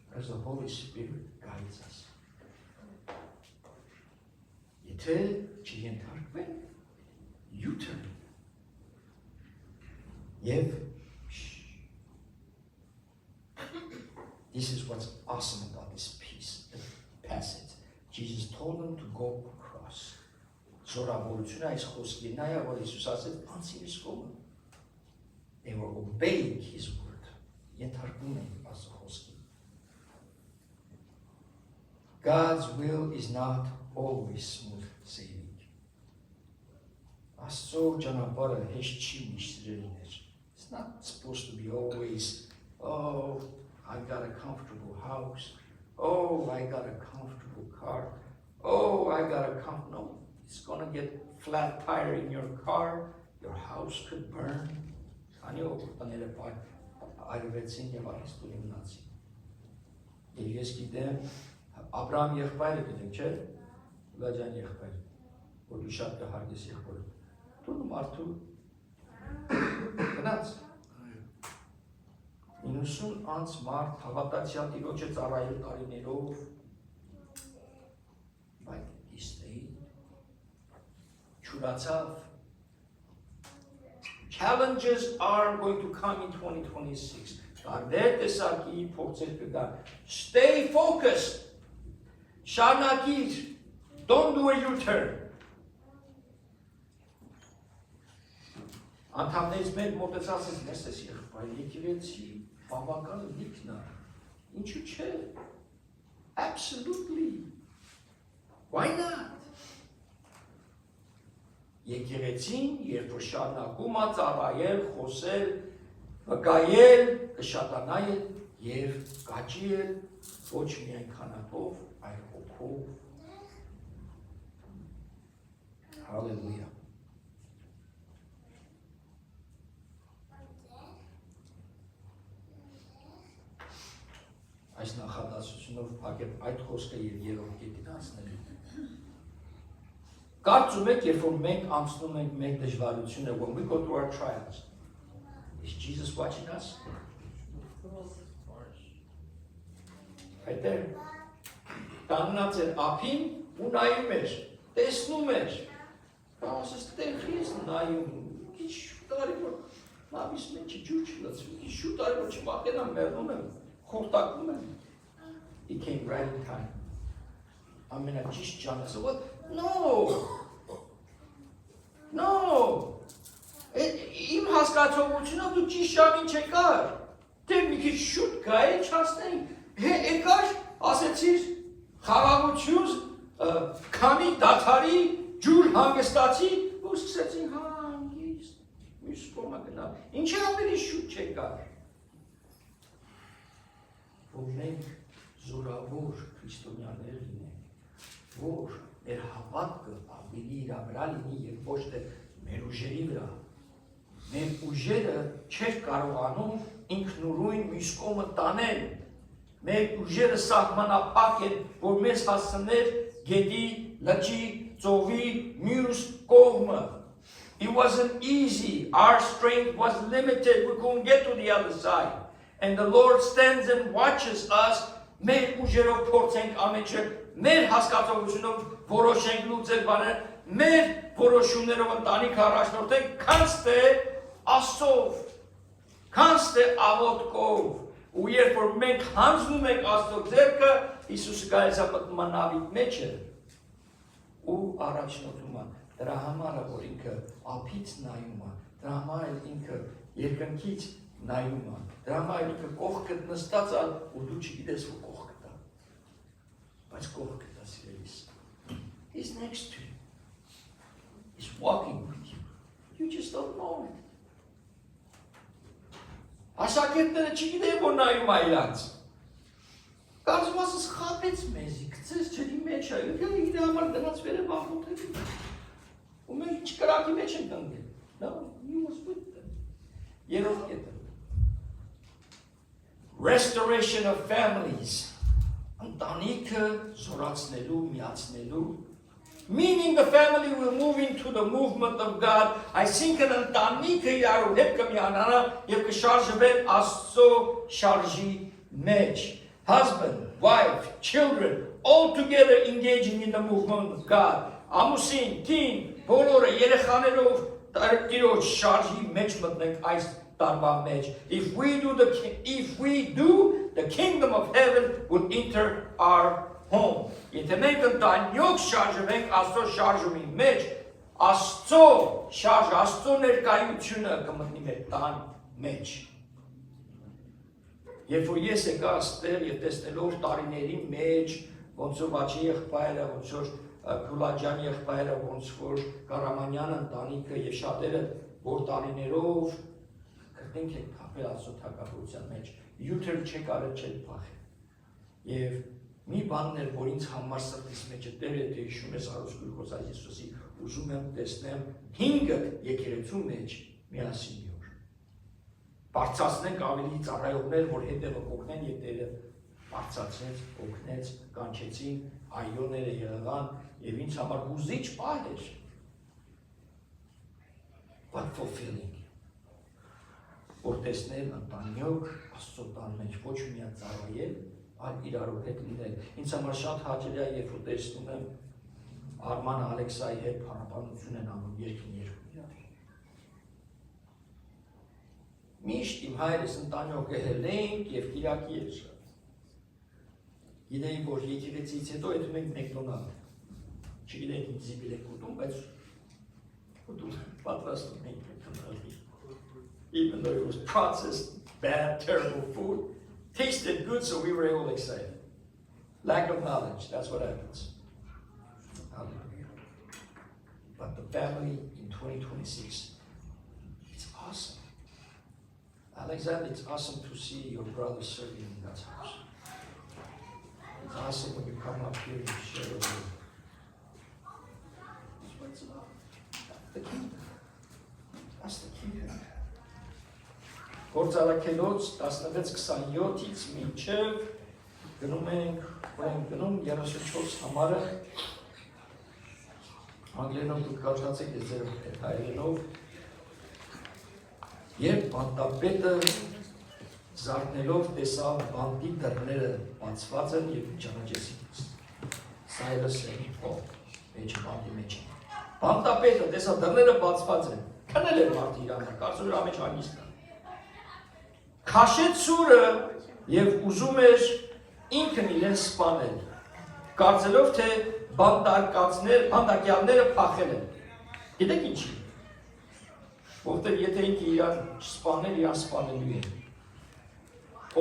Speaker 6: Because the Holy Spirit guides us. Եթե չենթարկվեն, U-turn. Եվ this is what's awesome about this passage. Jesus told them to go across. Զորավորությունը այս խոսքի նայա, որ Հիսուս ասեց, անցիր ես կողմը. They were obeying his word. Ենթարկում են Աստծո խոսքին. God's will is not always smooth sailing. Աստծո ճանապարհը հեշտ չի միշտ սիրելիներ. It's not supposed to be always, oh, I got a comfortable house. Oh, I got a comfortable car. Oh, I got a no. It's gonna get flat tire in your car. Your house could burn. Անյո տները այրվեցին եւ արհեստուր մնացին. Եվ ես գիտեմ, Աբրահամ եղբայրը գիտենք, չէ՞, Լաջան եղբայր, որ շատ կհարգես եղբայրը. Դու մարդու գնաց. 90 անց մարդ հավատացյալ Տիրոջը ծառայել տարիներով, բայց իստեին, չուրացավ. Challenges are going to come in 2026. Stay focused. Շարունակիր. Don't do a U-turn. Անդամներից մեր մոտեցած ենք մեզ ես եղբայր, եկեղեցի, բավական լիքն է. Ինչու չէ? Absolutely. Why not? Եկեղեցին, երբ որ շարունակում է ծառայել, խոսել, վկայել, կշատանայել եւ կաճիել ոչ միայն քանակով, այլ հոգով. Հալելույա. Այս նախադասությունով փակեմ այդ խոսքը եւ երրորդ կետին անցնելու. Կարծում եք, երբ որ մենք անցնում ենք մեր դժվարությունը, when we go through our trials, is Jesus watching us? Right there. Կանգնած էր ափին ու նայում էր, տեսնում էր, Ասես տեղից նայում, քիչ տարի որ նավից մեջը ջուր չլցվի, քիչ շուտ տարի որ չմախենամ, մեռնում եմ, խորտակում եմ։ He came right in time. Ամենաճիշտ ժամը, so what? No. Իմ հասկացողությունով դու ճիշտ ժամին չեկար։ Դե մի քիչ շուտ գայի չասնենք։ Եկար, ասեցիր, խաղաղություն, քանի դաթարի, ջուր հանգստացի, ու սկսեցին հանգիստ, մյուս կողմը գնալ։ Ինչ է ավելի շուտ չեկար։ Որ մենք զորավոր քրիստոնյաներ լինենք, որ մեր հավատքը ավելի իր վրա լինի եւ ոչ թե մեր ուժերի վրա։ Մեր ուժերը չէր կարողանում ինքնուրույն մյուս կողմը տանել։ Մեր ուժերը սահմանափակ են, որ մեզ հասցներ գետի, լճի, ծովի մյուս կողմը։ It wasn't easy. Our strength was limited. We couldn't get to the other side. And the Lord stands and watches us. Մեր ուժերով փորձենք ամենը, մեր հասկացողությունով որոշենք լուծել բաները, մեր որոշումներով ընտանիք առաջնորդենք, քանց թե Աստծով, քանց թե աղոթքով։ Ու երբ որ մենք հանձնում ենք Աստծո ձեռքը, Հիսուսը գալիս է մտնում նավի մեջը ու առաջնորդում է։ Դրա համար է որ ինքը ափից նայում է, դրա համար էլ ինքը երկնքից նայում է, դրա համար ինքը կողքդ նստած է ու դու չգիտես որ կողքդ է, բայց կողքդ է սիրելիս։ He's next to you. He's walking with you. You just don't know it. Աշակերտները չգիտեն որ նայում է իրանց։ Կարծում ասես խաբեց մեզի, գցեց ջրի մեջ է, իր համար դրանց վերև աղոթել։ Ու մենք ինչ կրակի մեջ ենք ընկել։ No, he was with them. Երրորդ կետը։ Restoration of families. Ընտանիքը զորացնելու, միացնելու. Meaning the family will move into the movement of God. Այսինքն ընտանիքը իրարու հետ կմիանա եւ կշարժվեն Աստծո շարժի մեջ. Husband, wife, children, all together engaging in the movement of God. Ամուսին, կին, բոլորը երեխաներով Տիրոջ շարժի մեջ մտնենք այս տարվա մեջ. If we do, the kingdom of heaven will enter our home. Եթե մենք ընտանիք շարժվենք Աստծո շարժումի մեջ, Աստծո շարժը, Աստծո ներկայությունը կմտնի մեր տան մեջ։ Երբ որ ես եկա այստեղ եւ տեսնելով տարիների մեջ, ոնց որ Վաչի եղբայրը, ոնց որ Քուլաջանի եղբայրը, ոնց որ Կարամանյան ընտանիքը եւ շատերը որ տարիներով քրտինք են թափել Աստծո թագավորության մեջ, յութեր չեկարը չեն փախել։ Եվ մի բանն էր, որ ինձ համար սրտիս մեջ է Տեր եթե հիշում ես Արոս Գույրգոս Այսուսի, ուզում եմ տեսնեմ 5 եկեղեցու մեջ միասին մի օր։ Բարձրացնենք ավելի ծառայողներ, որ հետևը կօգնեն եւ Տերը բարձրացրեց, օգնեց, կանչեցին, այոները եղան եւ ինձ համար հուզիչ պահ էր։ But fulfilling. Որ տեսնել ընտանիք Աստծո տան մեջ ոչ միայն ծառայել, այլ իրարու հետ լինել։ Ինձ համար շատ հաճելի է, երբ որ տեսնում եմ Արման Ալեքսայի հետ փառաբանություն են անում երկին երկու իրար։ Միշտ իմ հայրս ընտանիք եղելենք եւ Կիրակի էր շատ։ Գիտեի, որ եկեղեցից հետո եթե մենք մեկդոնալդ, չգիտենք ինչ զիբիլ եք ուտում, բայց ուտում պատրաստում ենք մեկդոնալդի։ Even though it was processed, bad, terrible food, tasted good, so we were all excited. Lack of knowledge, that's what happens. Hallelujah. But the family in 2026, it's awesome. Alexander, it's awesome to see your brother serving in God's house. It's awesome when you come up here and share the word. That's what it's about. The kingdom. That's the kingdom. Գործարքելոց 16-27-ից մինչև գնում ենք 34 համարը անգլերենով դուք կարճացեք ես ձեր հայերենով երբ բանտապետը զարթնելով տեսավ բանտի դռները բացված են եւ ճանաչեցին Սայրս Փոլ մեջ բանտի մեջ Բանտապետը տեսա դռները բացված են։ Քնել էր մարդը իր համար, կարծում էր ամեն հանգիստ կա։ Քաշեց սուրը եւ ուզում էր ինքն իրեն սպանել։ Կարծելով թե բանդակյալները փախել են։ Գիտեք ինչի։ Որտեղ եթե ինքը իրան սպանել, իրան սպանելու է։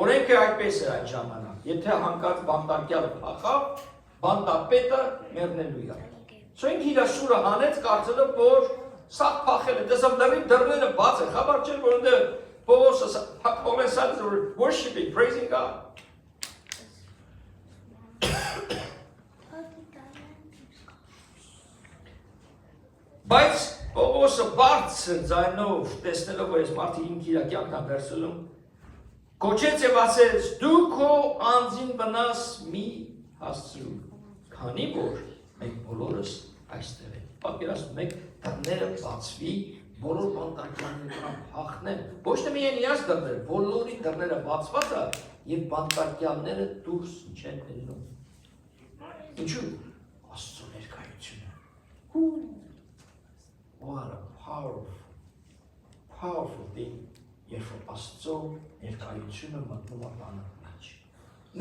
Speaker 6: Օրենքը այդպես էր այդ ժամանակ։ Եթե հանկարծ բանդակյալը փախավ, բանդապետը մեռնելու է։ Սա ինքը իր սուրը հանեց, կարծելով որ սա փախել է, տեսավ դռները բաց են, խաբար չէր որ այնտեղ Pողոսը worshiping, praising God. Բայց Պողոսը բարձր ձայնով տեսնելով որ այս մարդը ինքը իր կյանքն է վերցնում, կոչեց եւ ասեց. «Դու քո անձին վնաս մի հասցրու, քանի որ մենք բոլորս այստեղ ենք»։ Պատկերացնում եք, դռները բացվի, բոլոր բանտարկյալները փախնեն, ոչ թե միայն իրաց դռները, բոլորի դռները բացված է եւ բանտարկյալները դուրս չեն ելնում։ Ինչու՞։ Աստծո ներկայությունը։ What a powerful thing. Երբ Աստծո ներկայությունը մտնում է բանը մեջ։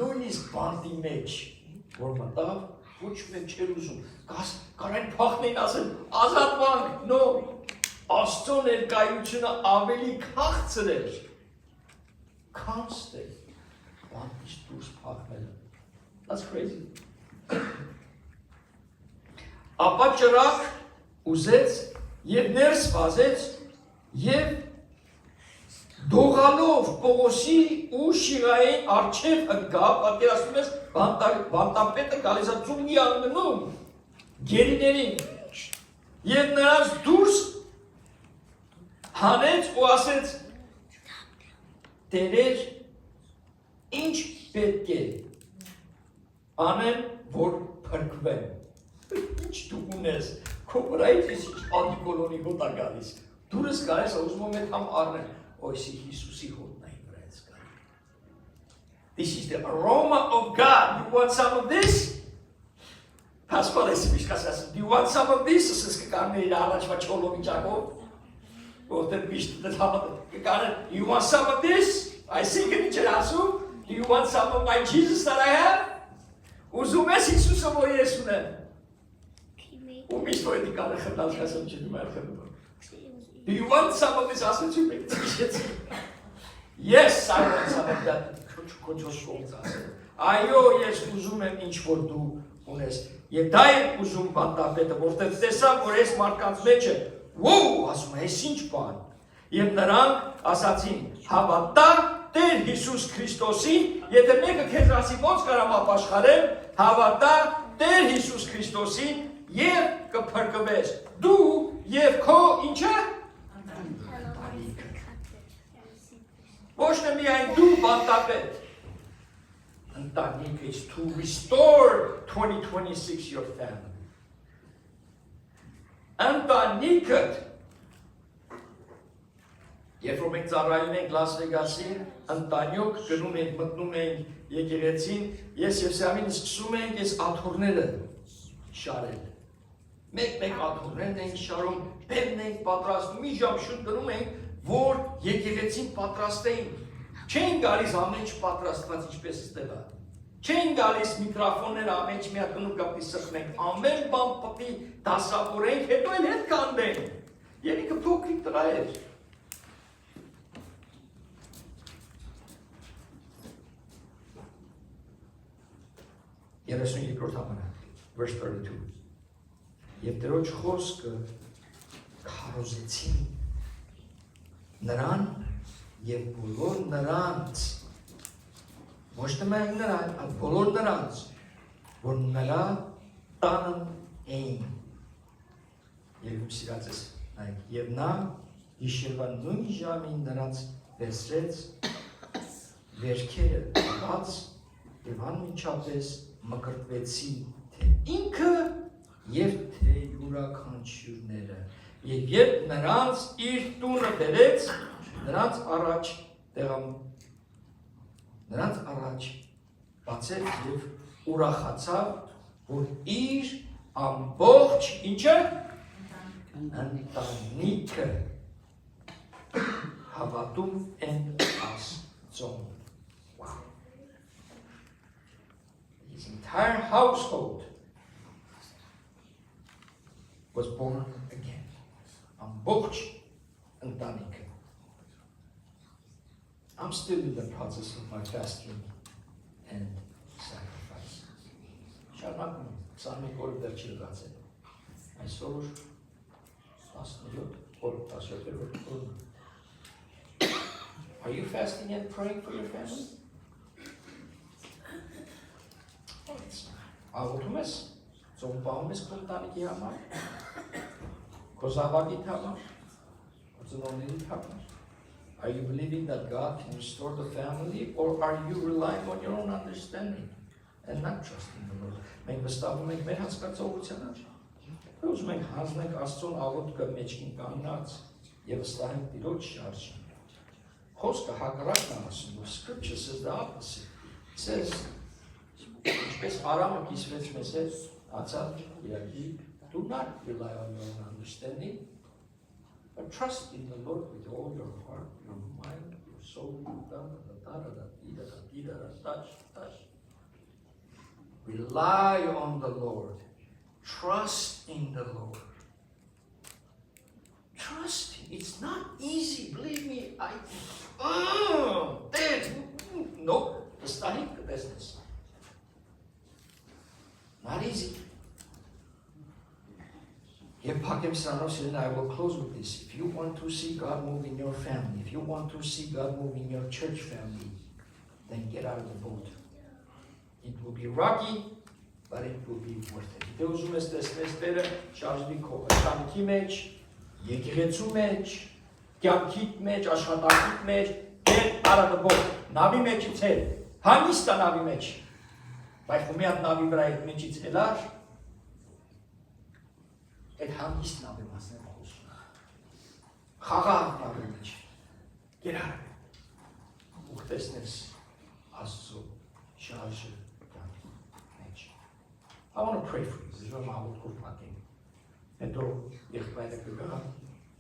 Speaker 6: Նույնիսկ բանտի մեջ, որ մտավ, ոչ մեկ չէր ուզում։ Կարային փախնեն ասեն, ազատվանք, no։ Աստծո ներկայությունը ավելի քաղցր էր։ Constant. Բանտից դուրս փախնելը։ That's crazy. Ապա ճրակ ուզեց եւ ներս վազեց եւ դողալով Պողոսի ու Շիրային առջև ընկավ, պատկերացնում ես բանտապետը գալիս է ծունգի անգնում գերիներին եւ նրանց դուրս հանեց ու ասեց. Տերեր, ինչ պետք է անեմ, որ փրկվեմ։ Ինչ դու ունես, քո վրայից ինչ անդիկոլոնի հոտ է գալիս։ Դուրս գալիս, ուզում եմ համ առնել, օյսի Հիսուսի հոտն այն վրայից գալի։ This is the aroma of God. You want some of this? Pastor do you want some of this? You want some of this? I sing in Cherasu. Do you want some of my Jesus that I have? Do you want some of this? Yes, I want some of that. Այո, ես ուզում եմ ինչ որ դու ունես։ Եվ դա է ուզում բանտապետը, որտեղ տեսավ, որ այս մարդկանց մեջ է, «Ոու», ասում է, «Այս ինչ բան»։ Եվ նրանք ասացին, «Հավատա Տեր Հիսուս Քրիստոսին, եթե մեկը քեզ ասի ոնց կարամ ապաշխարեմ, հավատա Տեր Հիսուս Քրիստոսին եւ կփրկվես։ Դու եւ քո ինչը»։ Ոչ թե միայն դու բանտապետ։ Ընտանիք is to restore 2026 your family. Ընտանիքդ երբ որ մենք ծառայում ենք Լաս Վեգասին, ընտանյոք գնում ենք, մտնում ենք եկեղեցին, ես եւ Սամին սկսում ենք այս աթոռները շարել։ Մեկ աթոռներն ենք շարում, բեմն ենք պատրաստում, մի ժամ շուտ գնում ենք, որ եկեղեցին պատրաստեին։ Չեն գալիս ամեն ինչ պատրաստված ինչպես ստեղ է։ Չեն գալիս միկրոֆոնները ամեն ինչ մի հատ գնում կապի սխմենք, ամեն բան պետք է դասավորենք, հետո էլ հետ կանենք։ Երիկը փոքրիկ տղա էր։ Երեսուն երկրորդ համարակ, verse 32։ Եվ Տերոջ խոսքը քարոզեցին նրան եւ բոլոր նրանց, ոչ թե միայն նրան, այլ բոլոր նրանց, որ նրա տանն էին։ Եվ սիրածես, եւ նա գիշերվա նույն ժամին նրանց վերցրեց վերքերը բաց եւ անմիջապես մկրտվեցին թե ինքը եւ թե յուրաքանչյուրները։ Եվ երբ նրանց իր տունը բերեց, նրանց առաջ բացեց եւ ուրախացավ, որ իր ամբողջ ինչը ընտանիքը հավատում են Աստծուն. Wow. His entire household was born again. Ամբողջ ընտանիքը. I'm still in the process of my fasting and sacrifice. Շարունակում եմ 21 օրը դեռ չի լրացել. Այսօր 17 օր 17 օր. Are you fasting and praying for your family? Աղոթում ես, ծոմ պահում ես քո ընտանիքի համար, քո զավակի համար, քո ծնողների համար. Are you believing that God can restore the family, or are you relying on your own understanding and not trusting the Lord? Մենք վստահում ենք մեր հասկացողության մեջ։ Ուզում ենք հանձնենք Աստծուն աղոթքը մեջքին կանգնած եւ վստահենք Տիրոջ շարժին։ Խոսքը հակառակն է ասում, Scripture says the opposite. It says, ինչպես Արամը կիսվեց մեզ հետ, ացավ Իրաքի, do not rely on your own understanding, but trust in the Lord with all your heart, your mind, your soul, rely on the Lord. Trust in the Lord. Trust Him. It's not easy. Believe me, no, it's not the business. Not easy. I will close with this. If you want to see God move in your family, if you want to see God move in your church family, then get out of the boat. It will be rocky, but it will be worth it. Դե ուզում ես տեսնես Տերը շարժվի քո ընտանիքի մեջ, եկեղեցու մեջ, կյանքիդ մեջ, աշխատանքիդ մեջ, get out of the boat. Նավի մեջից հել, հանգիստ է նավի մեջ, բայց ու մի հատ նավի վրա այդ մեջից հելար, այդ հանգիստ նավի մասն է խոսում, խաղաղ նավի մեջ, get out of it, ու տեսնես Աստծո շարժը մեջ. I want to pray for you. This is my old cooking. And though եղբայրը կգա,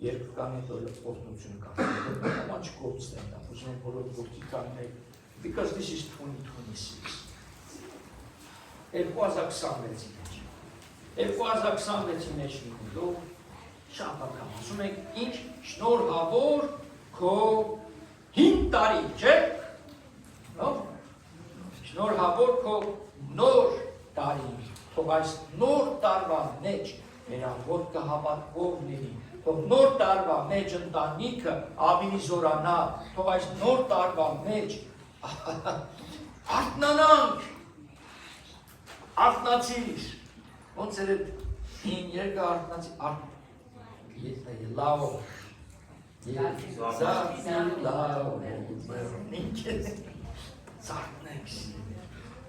Speaker 6: երբ կան հետո օգնություն կա։ I want you to stand up. Ուզում եմ բոլոր որդի կանեք, because this is 2026. 2026-ի մեջ։ 2026-ի մեջ նույնով շատ անգամ ասում ենք ինչ շնորհավոր քո 5 տարի, չէ՞։ Նո՞։ Շնորհավոր քո նոր տարի, թող այս նոր տարվա մեջ մեր աղոթքը հավատքով լինի, թող նոր տարվա մեջ ընտանիքը ավելի զորանա, թող այս նոր տարվա մեջ արթնանանք, արթնացիր, ոնց էր հին երկը արթնացի, լավ, զարթնենք,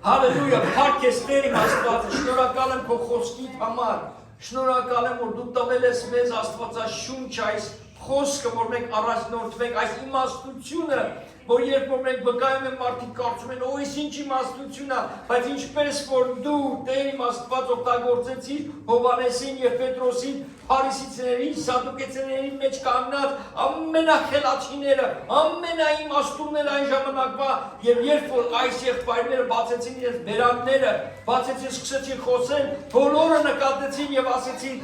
Speaker 6: Հալելույա, փառք ես Տեր իմ Աստվածը, շնորհակալ եմ քո խոսքիդ համար, շնորհակալ եմ, որ դու տվել ես մեզ Աստվածաշունչ այս խոսքը, որ մենք առաջնորդվենք, այս իմաստությունը, որ երբ որ մենք վկայում են մարդիկ կարծում են, այս ինչ իմաստություն է, բայց ինչպես որ դու Տեր իմ Աստված օգտագործեցիր Հովհաննեսին եւ Պետրոսին, Փարիսեցիներին, Սադուկեցիներին մեջ կանգնած ամենախելացիները, ամենաիմաստունները այն ժամանակվա, եւ երբ որ այս եղբայրները բացեցին իրենց բերանները, բացեցին, սկսեցին խոսել, բոլորը նկատեցին եւ ասեցին,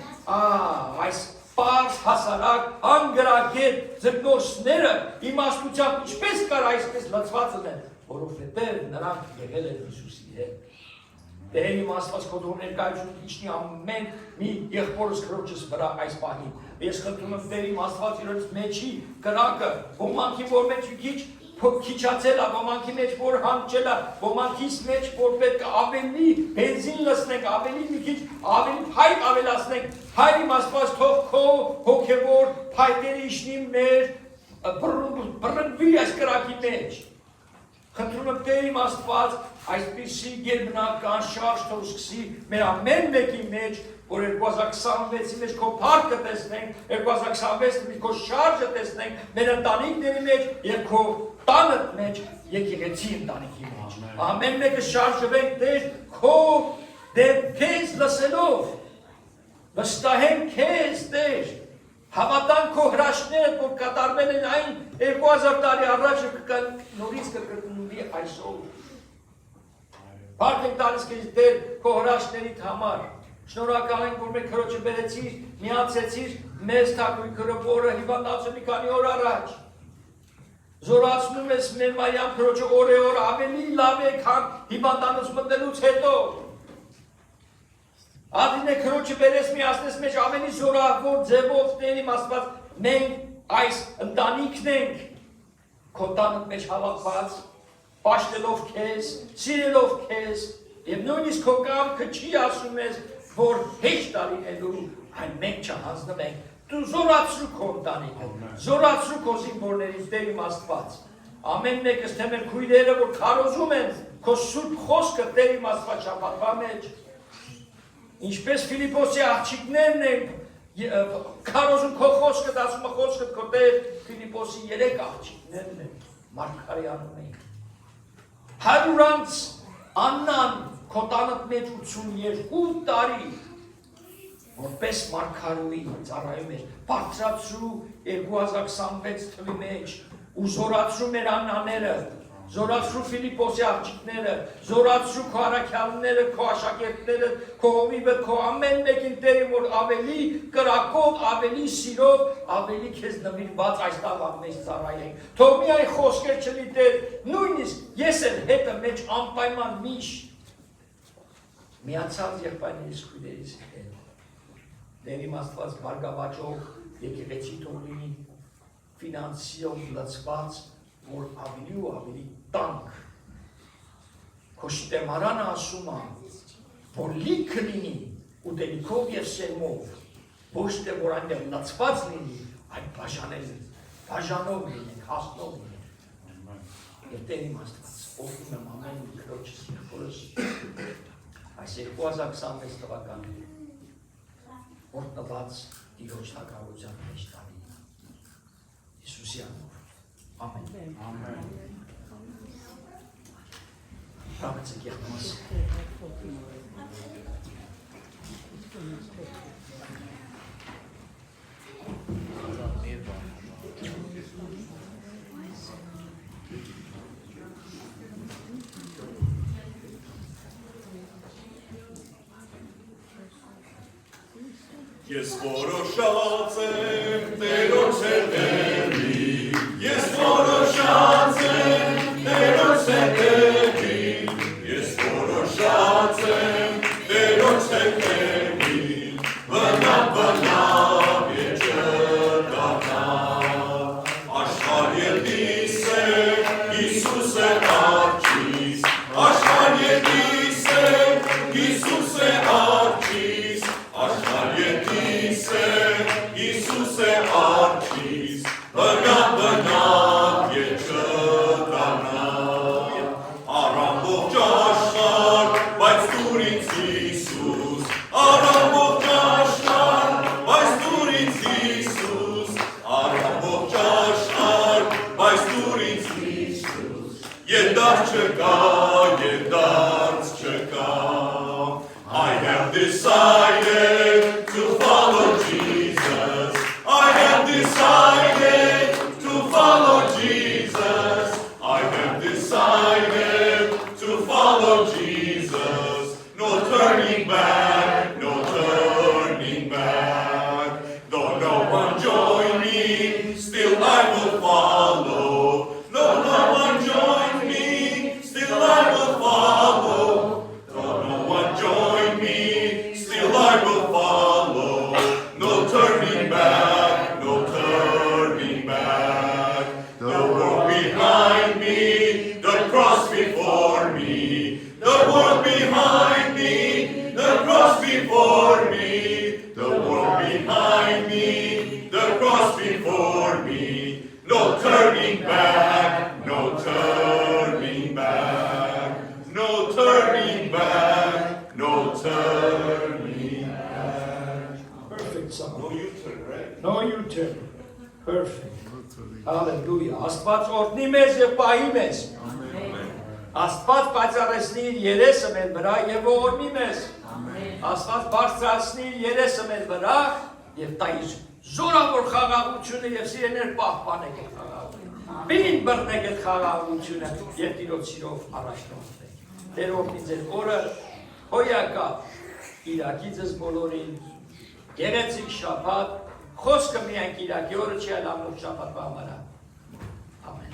Speaker 6: այս Պարզ, հասարակ, անգրագետ, ձգնորսները իմաստությամբ ինչպես կար այսպես լծված են, որովհետև նրանք եղել են Հիսուսի հետ։ Տեր իմ Աստված քո ներկայությունը իջնի ամեն մի եղբորս քրոջս վրա այս պահին։ Ես խնդրում եմ Տեր իմ Աստված իրենց մեջի կրակը, ոմանքի որ մեջ քիչացել է, ոմանքի մեջ որ հանգչել է, ոմանքիս մեջ որ պետք է ավելի բենզին լցնենք, ավելի մի քիչ ավելի փայտ ավելացնենք, Հայր իմ Աստված թող քո հոգևոր փայտերը իջնի մեր բռնվի այս կրակի մեջ։ Խնդրում եմ Տեր իմ Աստված այսպիսի գերբնական շարժ թող սկսի մեր ամեն մեկի մեջ, որ 2026-ի մեջ քո փառքը տեսնենք, 2026-ի մեջ քո շարժը տեսնենք, մեր ընտանիքների մեջ եւ քո տանդ մեջ եկեղեցի ընտանիքի մեջ։ Ամեն մեկը շարժվենք Տեր քո դեպքից լսելով, Վստահենք քեզ, Տեր, հավատանք քո հրաշքները, որ կատարվել են այն 2000 տարի առաջ եւ նորից կկրկնվի այսօր։ Բարդ ենք տալիս քեզ Տեր քո հրաշքներիդ համար։ Շնորհակալ ենք, որ մեր քրոջը բերեցիր, միացեցիր մեզ թագուհի քրոջը հիվանդացել մի քանի օր առաջ։ Զորացնում ես մեր մայրան քրոջը օրը ավելի լավ է, քան հիվանդանոց մտնելուց հետո։ Ադինե քրոջը բերես միացնես մեջ ավելի զորավոր ձևով Տեր իմ Աստված, մենք այս ընտանիքն ենք քո տանը մեջ հավաքված, պաշտելով քեզ, սիրելով քեզ, եւ նույնիսկ քո կամքը չի ասում ես, որ հեշտ արինելու, այն մենք չհանձնվենք։ Դու զորացրու քո ընտանիքը, զորացրու քո զինվորներից Տեր իմ Աստված։ Ամեն մեկս թե մեր քույրերը, որ քարոզում են քո սուրբ խոսքը Տեր իմ Աստված շաբաթվա մեջ, ինչպես Ֆիլիպոսի աղջիկներն են քարոզում քո խոսքը, ասում է խոսքը քո Տեր, Ֆիլիպոսի 3 աղջիկներն են, Մարգարյանն են։ 100 անց Աննան քո տանդ մեջ 82 տարի որպես մարգարուի ծառայում էր, բարձրացրու 2026 թվի մեջ ու զորացրու մեր Աննաները, զորացրու Ֆիլիպոսի աղջիկները, զորացրու քո առաքյալները, քո աշակերտները, քո հովիվը, քո ամեն մեկին Տեր, որ ավելի կրակով, ավելի սիրով, ավելի քեզ նվիրված այս տաղան մեջ ծառայենք։ Թող միայն խոսքեր չլի Տեր, նույնիսկ ես էլ հետը մեջ անպայման միշտ միացած եղբայրներիս քույրերիս հետ։ Տեր իմ Աստված բարգավաճող եկեղեցի թող լինի ֆինանսիով լցված, որ ավելի ու ավելի տանք։ Քո շտեմարանը ասում է, որ լիքը լինի ուտելիքով եւ սերմով, ոչ թե որ այնտեղ լցված լինի, այլ բաժանով լինի, հասնով լինի։ Եվ Տեր իմ Աստված, օգնում եմ ամեն քրոջս եղբորս այս 2026 թվականին օրտնված Տիրոջ թագավորության մեջ տարի Հիսուսի անունով։ Ամեն։ Ամեն։ Բավարար եղբայրս։
Speaker 4: Ես որոշած եմ Տերոջ հետևի, ես որոշած եմ Տերոջ հետևի, ես որոշած եմ Տերոջ հետևի, բնավ և չտանավ, աշխարհ ելիս է Հիսուս է արջիս, աշխարհ ելիս է Հիսուս է արջիս, աշխարհ ելիս է Հիսուս է արջիս, բնավ և չտանավ, առամբողջ աշխարհ, բայց դուր ինձ Հիսուս, առամբողջ աշխարհ, բայց դուր ինձ Հիսուս, առամբողջ աշխարհ, բայց դուր ինձ Հիսուս, ետար չկա, ետարց չկա, I have decided to follow Jesus. I have decided to follow Jesus. I have decided to follow Jesus. No turning back, no turning back. Though no one join me, still I will follow. Though no one join me, still I will follow. Though no one join me, still I will follow. No turning back, no turning back. The world behind me, the cross before me. The world behind me, the cross before me. The world behind me, the cross before me. No turning back, no turning back. No turning back, no turning back.
Speaker 6: Perfect song.
Speaker 4: No U-turn, right?
Speaker 6: No U-turn. Perfect. Hallelujah. Աստված օրհնի մեզ եւ պահի մեզ։ Աստված պայծառեցնի իր երեսը մեր վրա եւ օրհնի մեզ։ Աստված բարձրացնի երեսը մեր վրա եւ տա իր զորավոր խաղաղությունը եւ սիրեներ պահպանեք այդ խաղաղությունը։ Բին բռնեք այդ խաղաղությունը եւ Տիրոջ սիրով առաջնորդեք։ Տեր օրհնի ձեր օրը հոյակա Իրաքի ձեզ բոլորին գեղեցիկ շաբաթ խոսքը միայն Իրաքի օրը չի այլ ամբողջ շաբաթվա համար։ Ամեն։